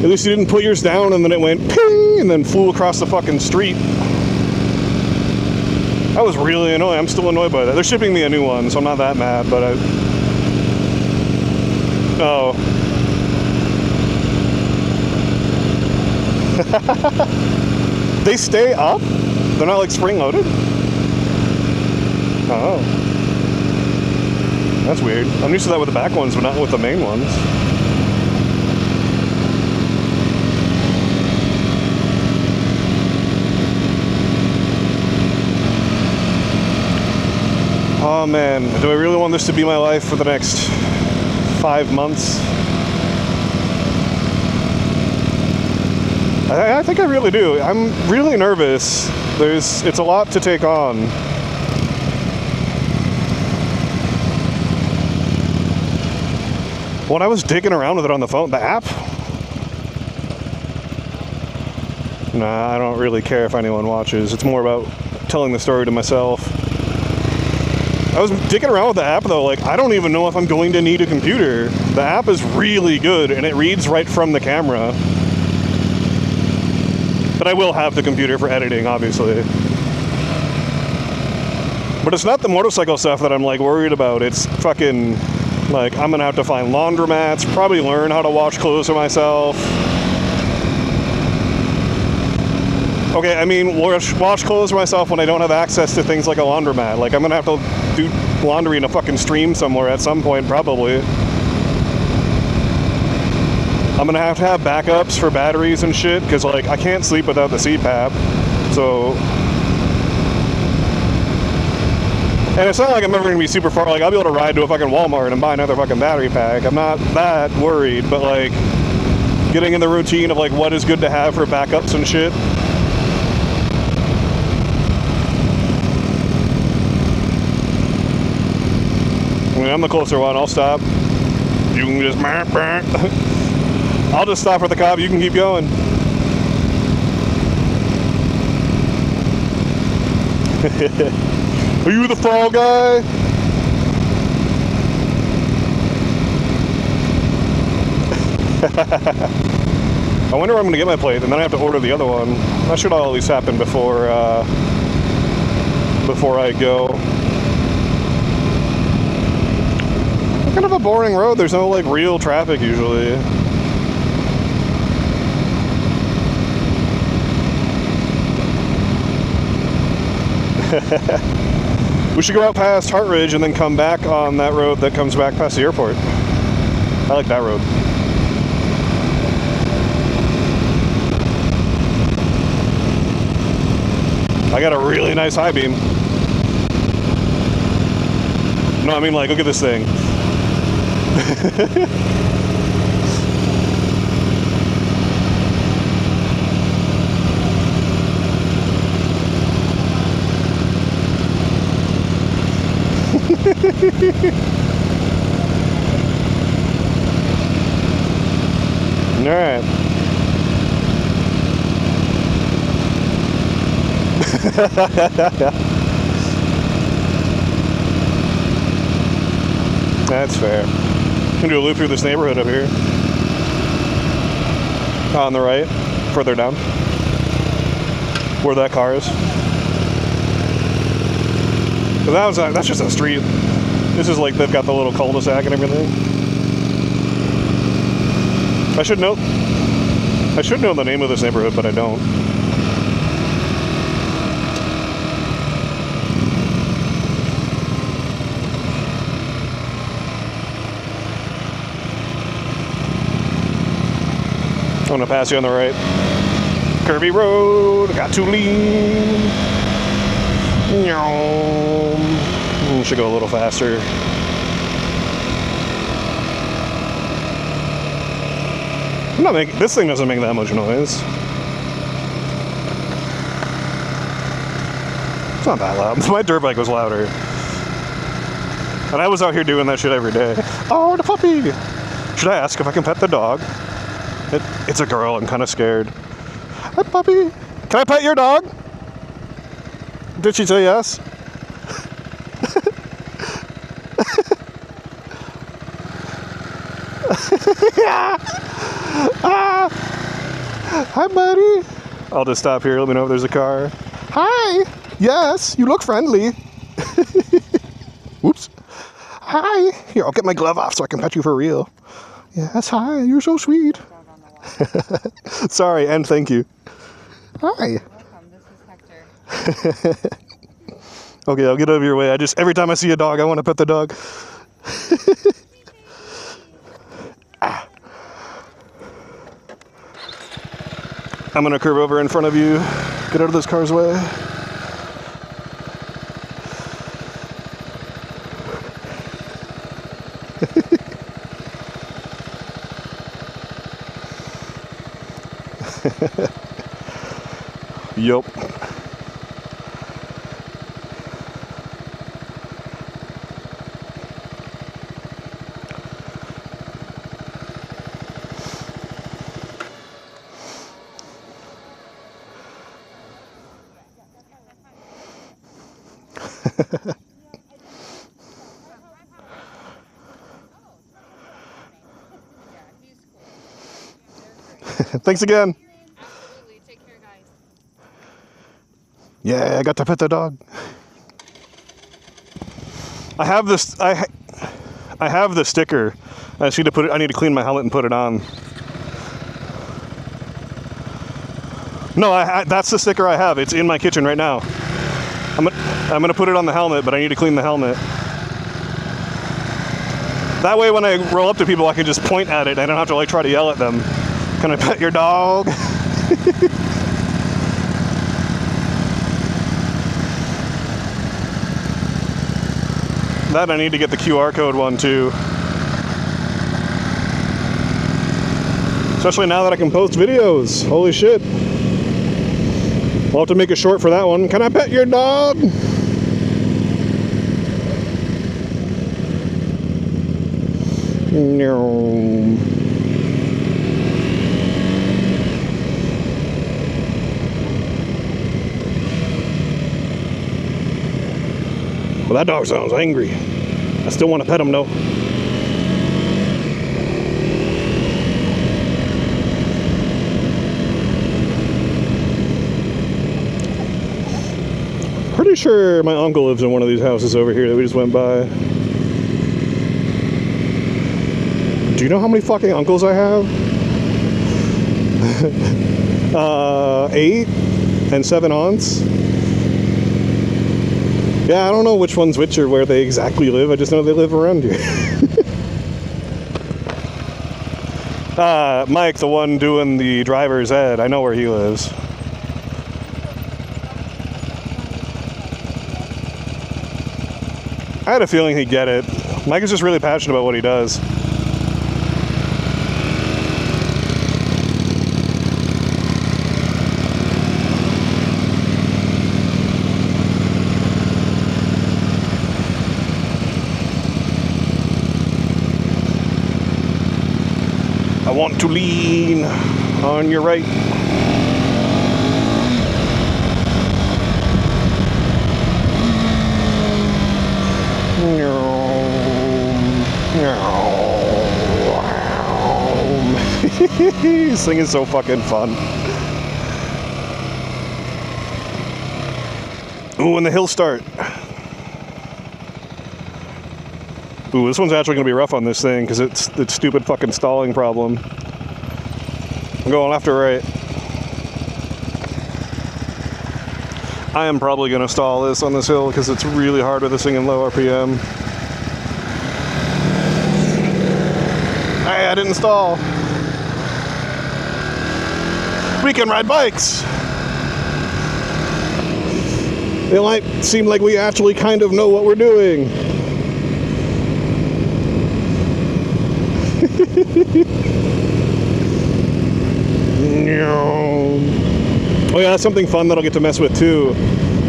At least you didn't put yours down and then it went ping and then flew across the fucking street. That was really annoying. I'm still annoyed by that. They're shipping me a new one, so I'm not that mad, but Oh. They stay up? They're not like spring-loaded? Oh. That's weird. I'm used to that with the back ones, but not with the main ones. Oh man, do I really want this to be my life for the next 5 months? I think I really do. I'm really nervous. It's a lot to take on. When I was digging around with it on the phone, the app? Nah, I don't really care if anyone watches. It's more about telling the story to myself. I was digging around with the app though, like I don't even know if I'm going to need a computer. The app is really good and it reads right from the camera. But I will have the computer for editing, obviously. But it's not the motorcycle stuff that I'm like worried about. It's fucking like I'm gonna have to find laundromats, probably learn how to wash clothes for myself. Okay, I mean, wash clothes for myself when I don't have access to things like a laundromat. Like, I'm gonna have to do laundry in a fucking stream somewhere at some point, probably. I'm gonna have to have backups for batteries and shit, because like I can't sleep without the CPAP. So, and it's not like I'm ever gonna be super far. Like I'll be able to ride to a fucking Walmart and buy another fucking battery pack. I'm not that worried, but like getting in the routine of like what is good to have for backups and shit. I mean, I'm the closer one. I'll stop. You can just. I'll just stop for the cop. You can keep going. Are you the fall guy? I wonder where I'm going to get my plate, and then I have to order the other one. That should all at least happen before I go. Kind of a boring road. There's no like real traffic usually. We should go out past Hartridge and then come back on that road that comes back past the airport. I like that road. I got a really nice high beam. No, I mean like, look at this thing. All right. That's fair. Can do a loop through this neighborhood up here. On the right, further down, where that car is. But that's just a street. This is like they've got the little cul-de-sac and everything. I should know the name of this neighborhood, but I don't. I'm gonna pass you on the right. Curvy road, got to lean. Should go a little faster. This thing doesn't make that much noise. It's not that loud. My dirt bike was louder. And I was out here doing that shit every day. Oh, the puppy! Should I ask if I can pet the dog? It's a girl. I'm kind of scared. Hi, puppy. Can I pet your dog? Did she say yes? Yeah. Hi, buddy. I'll just stop here. Let me know if there's a car. Hi. Yes, you look friendly. Whoops. Hi. Here, I'll get my glove off so I can pet you for real. Yes, hi. You're so sweet. Sorry, and thank you. Hi. Welcome. This is Hector. Okay, I'll get over your way. Every time I see a dog, I want to pet the dog. Ah. I'm gonna curve over in front of you. Get out of this car's way. Yup. Thanks again. Absolutely. Take care, guys. Yeah, I got to pet the dog. I have this. I have the sticker. I need to put it. I need to clean my helmet and put it on. No, that's the sticker I have. It's in my kitchen right now. I'm gonna put it on the helmet, but I need to clean the helmet. That way when I roll up to people, I can just point at it. I don't have to like try to yell at them. Can I pet your dog? That I need to get the QR code one too. Especially now that I can post videos. Holy shit. We'll have to make a short for that one. Can I pet your dog? No. Well, that dog sounds angry. I still want to pet him though. Pretty sure my uncle lives in one of these houses over here that we just went by. Do you know how many fucking uncles I have? 8 and 7 aunts. Yeah, I don't know which one's which or where they exactly live. I just know they live around here. Mike, the one doing the driver's ed, I know where he lives. I had a feeling he'd get it. Mike is just really passionate about what he does. I want to lean on your right. This thing is so fucking fun. Ooh, and the hills start. Ooh, this one's actually going to be rough on this thing because it's the stupid fucking stalling problem. I'm going left or right. I am probably going to stall this on this hill because it's really hard with this thing in low RPM. Hey, I didn't stall. We can ride bikes. It might seem like we actually kind of know what we're doing. Oh yeah, that's something fun that I'll get to mess with too.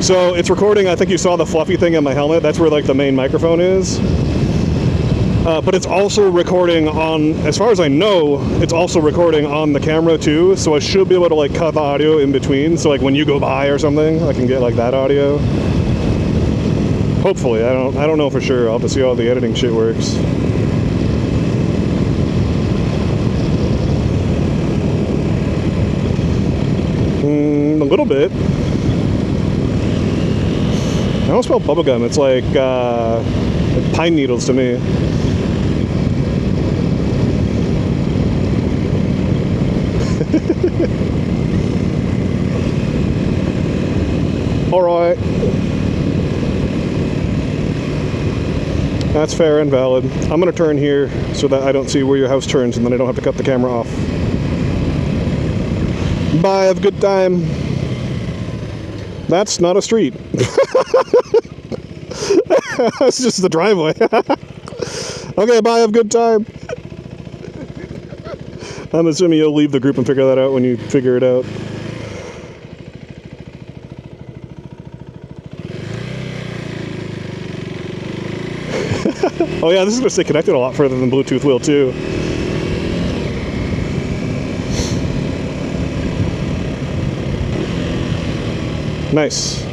So it's recording, I think you saw the fluffy thing on my helmet, that's where like the main microphone is. But it's also recording on, as far as I know, it's also recording on the camera too, so I should be able to like cut the audio in between, so like when you go by or something, I can get like that audio. Hopefully, I don't know for sure, I'll have to see how the editing shit works. A little bit. I don't smell bubblegum, it's like pine needles to me. Alright. That's fair and valid. I'm gonna turn here so that I don't see where your house turns and then I don't have to cut the camera off. Bye, have a good time. That's not a street. That's just the driveway. Okay, bye, have a good time. I'm assuming you'll leave the group and figure that out when you figure it out. Oh yeah, this is going to stay connected a lot further than Bluetooth will too. Nice.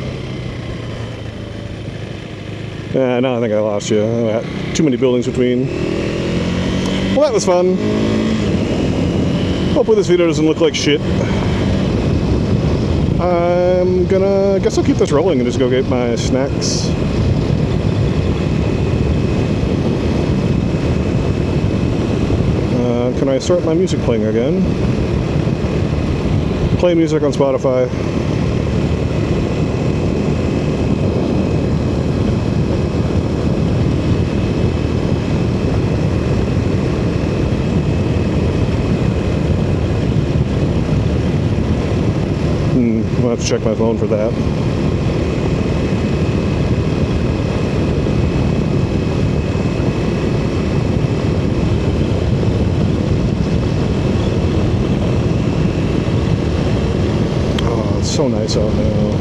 Yeah, no, I think I lost you. I had too many buildings between. Well, that was fun. Hopefully this video doesn't look like shit. I guess I'll keep this rolling and just go get my snacks. Can I start my music playing again? Play music on Spotify. I'll have to check my phone for that. Oh, it's so nice out now.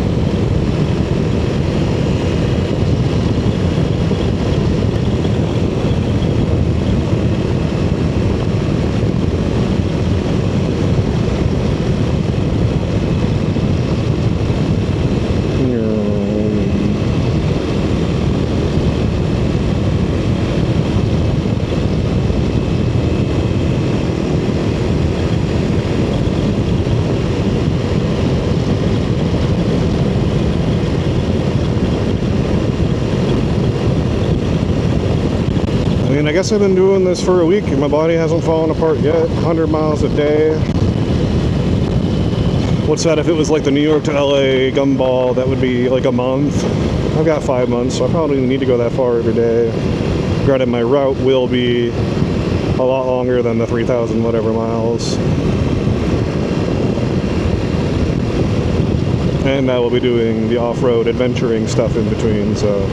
I guess I've been doing this for a week and my body hasn't fallen apart yet. 100 miles a day. What's that? If it was like the New York to LA gumball, that would be like a month. I've got 5 months, so I probably need to go that far every day. Granted, my route will be a lot longer than the 3,000 whatever miles. And I will be doing the off-road adventuring stuff in between, so...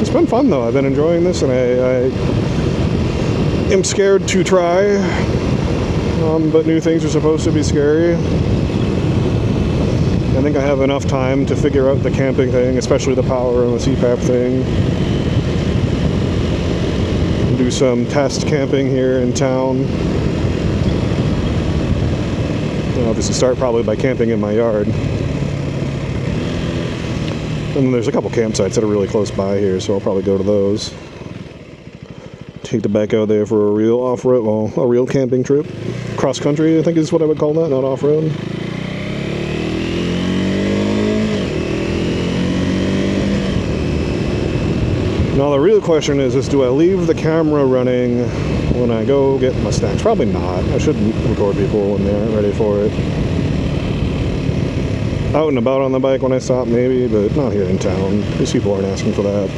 It's been fun though. I've been enjoying this, and I am scared to try, but new things are supposed to be scary. I think I have enough time to figure out the camping thing, especially the power and the CPAP thing. Do some test camping here in town. I'll obviously start probably by camping in my yard. And then there's a couple campsites that are really close by here, so I'll probably go to those. Take the bike out there for a real off-road, well, a real camping trip. Cross-country, I think is what I would call that, not off-road. Now the real question is do I leave the camera running when I go get my snacks? Probably not. I shouldn't record people when they aren't ready for it. Out and about on the bike when I stop, maybe, but not here in town. These people aren't asking for that.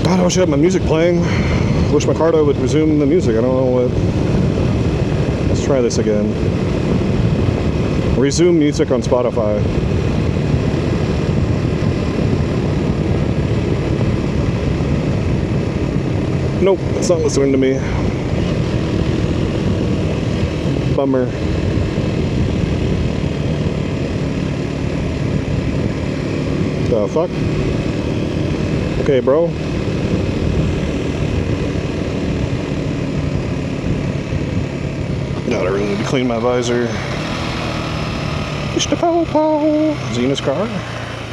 I wish I had my music playing. I wish my Cardo would resume the music. I don't know what. Let's try this again. Resume music on Spotify. Nope, it's not listening to me. Bummer. The fuck? Okay, bro. God, I really need to clean my visor. Mr. Pow Pow. Is he in his car?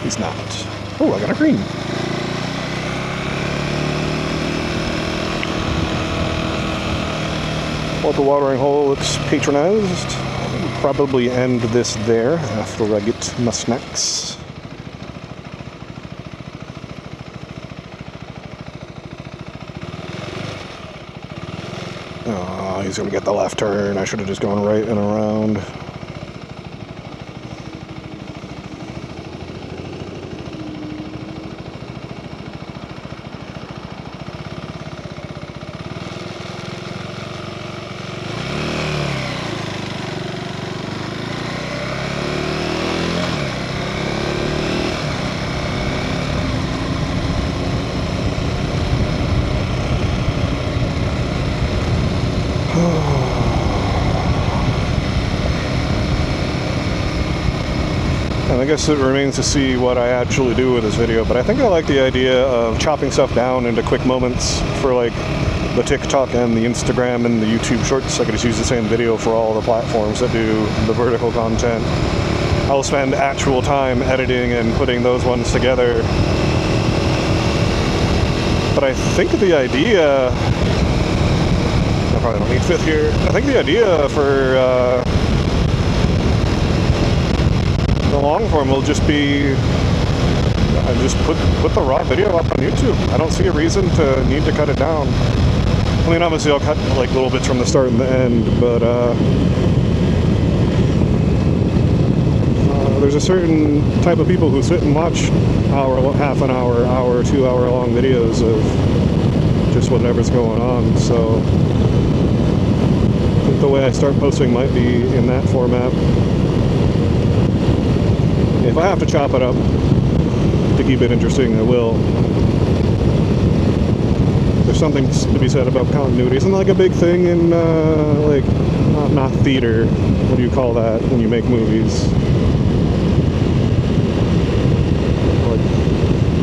He's not. Oh, I got a green. Water watering hole looks patronized. I'll probably end this there after I get my snacks. Oh, he's gonna get the left turn. I should have just gone right and around. And I guess it remains to see what I actually do with this video, but I think I like the idea of chopping stuff down into quick moments for like the TikTok and the Instagram and the YouTube shorts. I could just use the same video for all the platforms that do the vertical content. I'll spend actual time editing and putting those ones together. But I think the idea, I probably don't need fifth here. I think the idea for The long form will just be just put the raw video up on YouTube. I don't see a reason to need to cut it down. I mean, obviously I'll cut like little bits from the start and the end, but there's a certain type of people who sit and watch half an hour, 2 hour long videos of just whatever's going on. So I think the way I start posting might be in that format. If I have to chop it up to keep it interesting, I will. There's something to be said about continuity. Isn't like a big thing in like not theater? What do you call that when you make movies? Like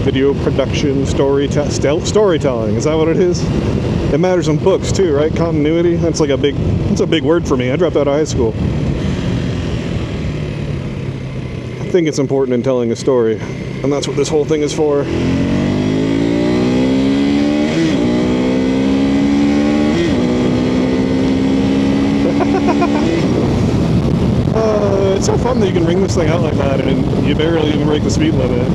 video production, storytelling. Is that what it is? It matters in books too, right? Continuity. That's like a big word for me. I dropped out of high school. I think it's important in telling a story, and that's what this whole thing is for. It's so fun that you can ring this thing out like that and you barely even break the speed limit.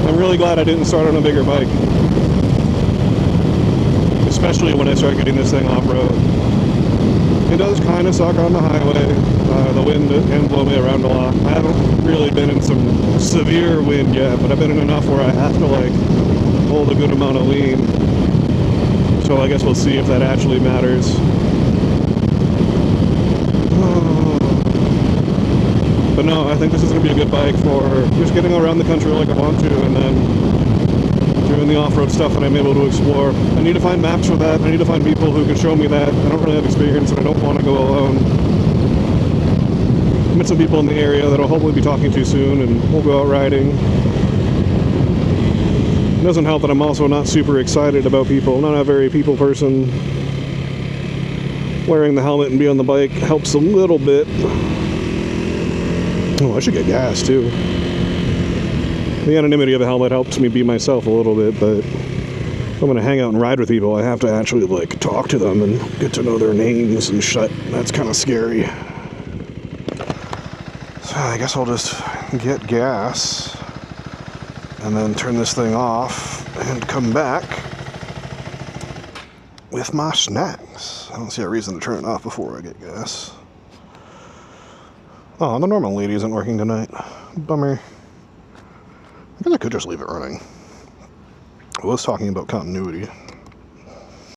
I'm really glad I didn't start on a bigger bike. Especially when I start getting this thing off-road. It does kind of suck on the highway. The wind can blow me around a lot. I haven't really been in some severe wind yet, but I've been in enough where I have to like hold a good amount of lean. So I guess we'll see if that actually matters. But no, I think this is going to be a good bike for just getting around the country like I want to, and then doing the off-road stuff that I'm able to explore. I need to find maps for that. I need to find people who can show me that. I don't really have experience and I don't want to go alone. I met some people in the area that I'll hopefully be talking to soon, and we'll go out riding. It doesn't help that I'm also not super excited about people. I'm not a very people person. Wearing the helmet and being on the bike helps a little bit. Oh, I should get gas too. The anonymity of the helmet helps me be myself a little bit, but if I'm gonna hang out and ride with people, I have to actually like talk to them and get to know their names and shit. That's kind of scary. So I guess I'll just get gas and then turn this thing off and come back with my snacks. I don't see a reason to turn it off before I get gas. Oh, the normal lady isn't working tonight. Bummer. I guess I could just leave it running. I was talking about continuity.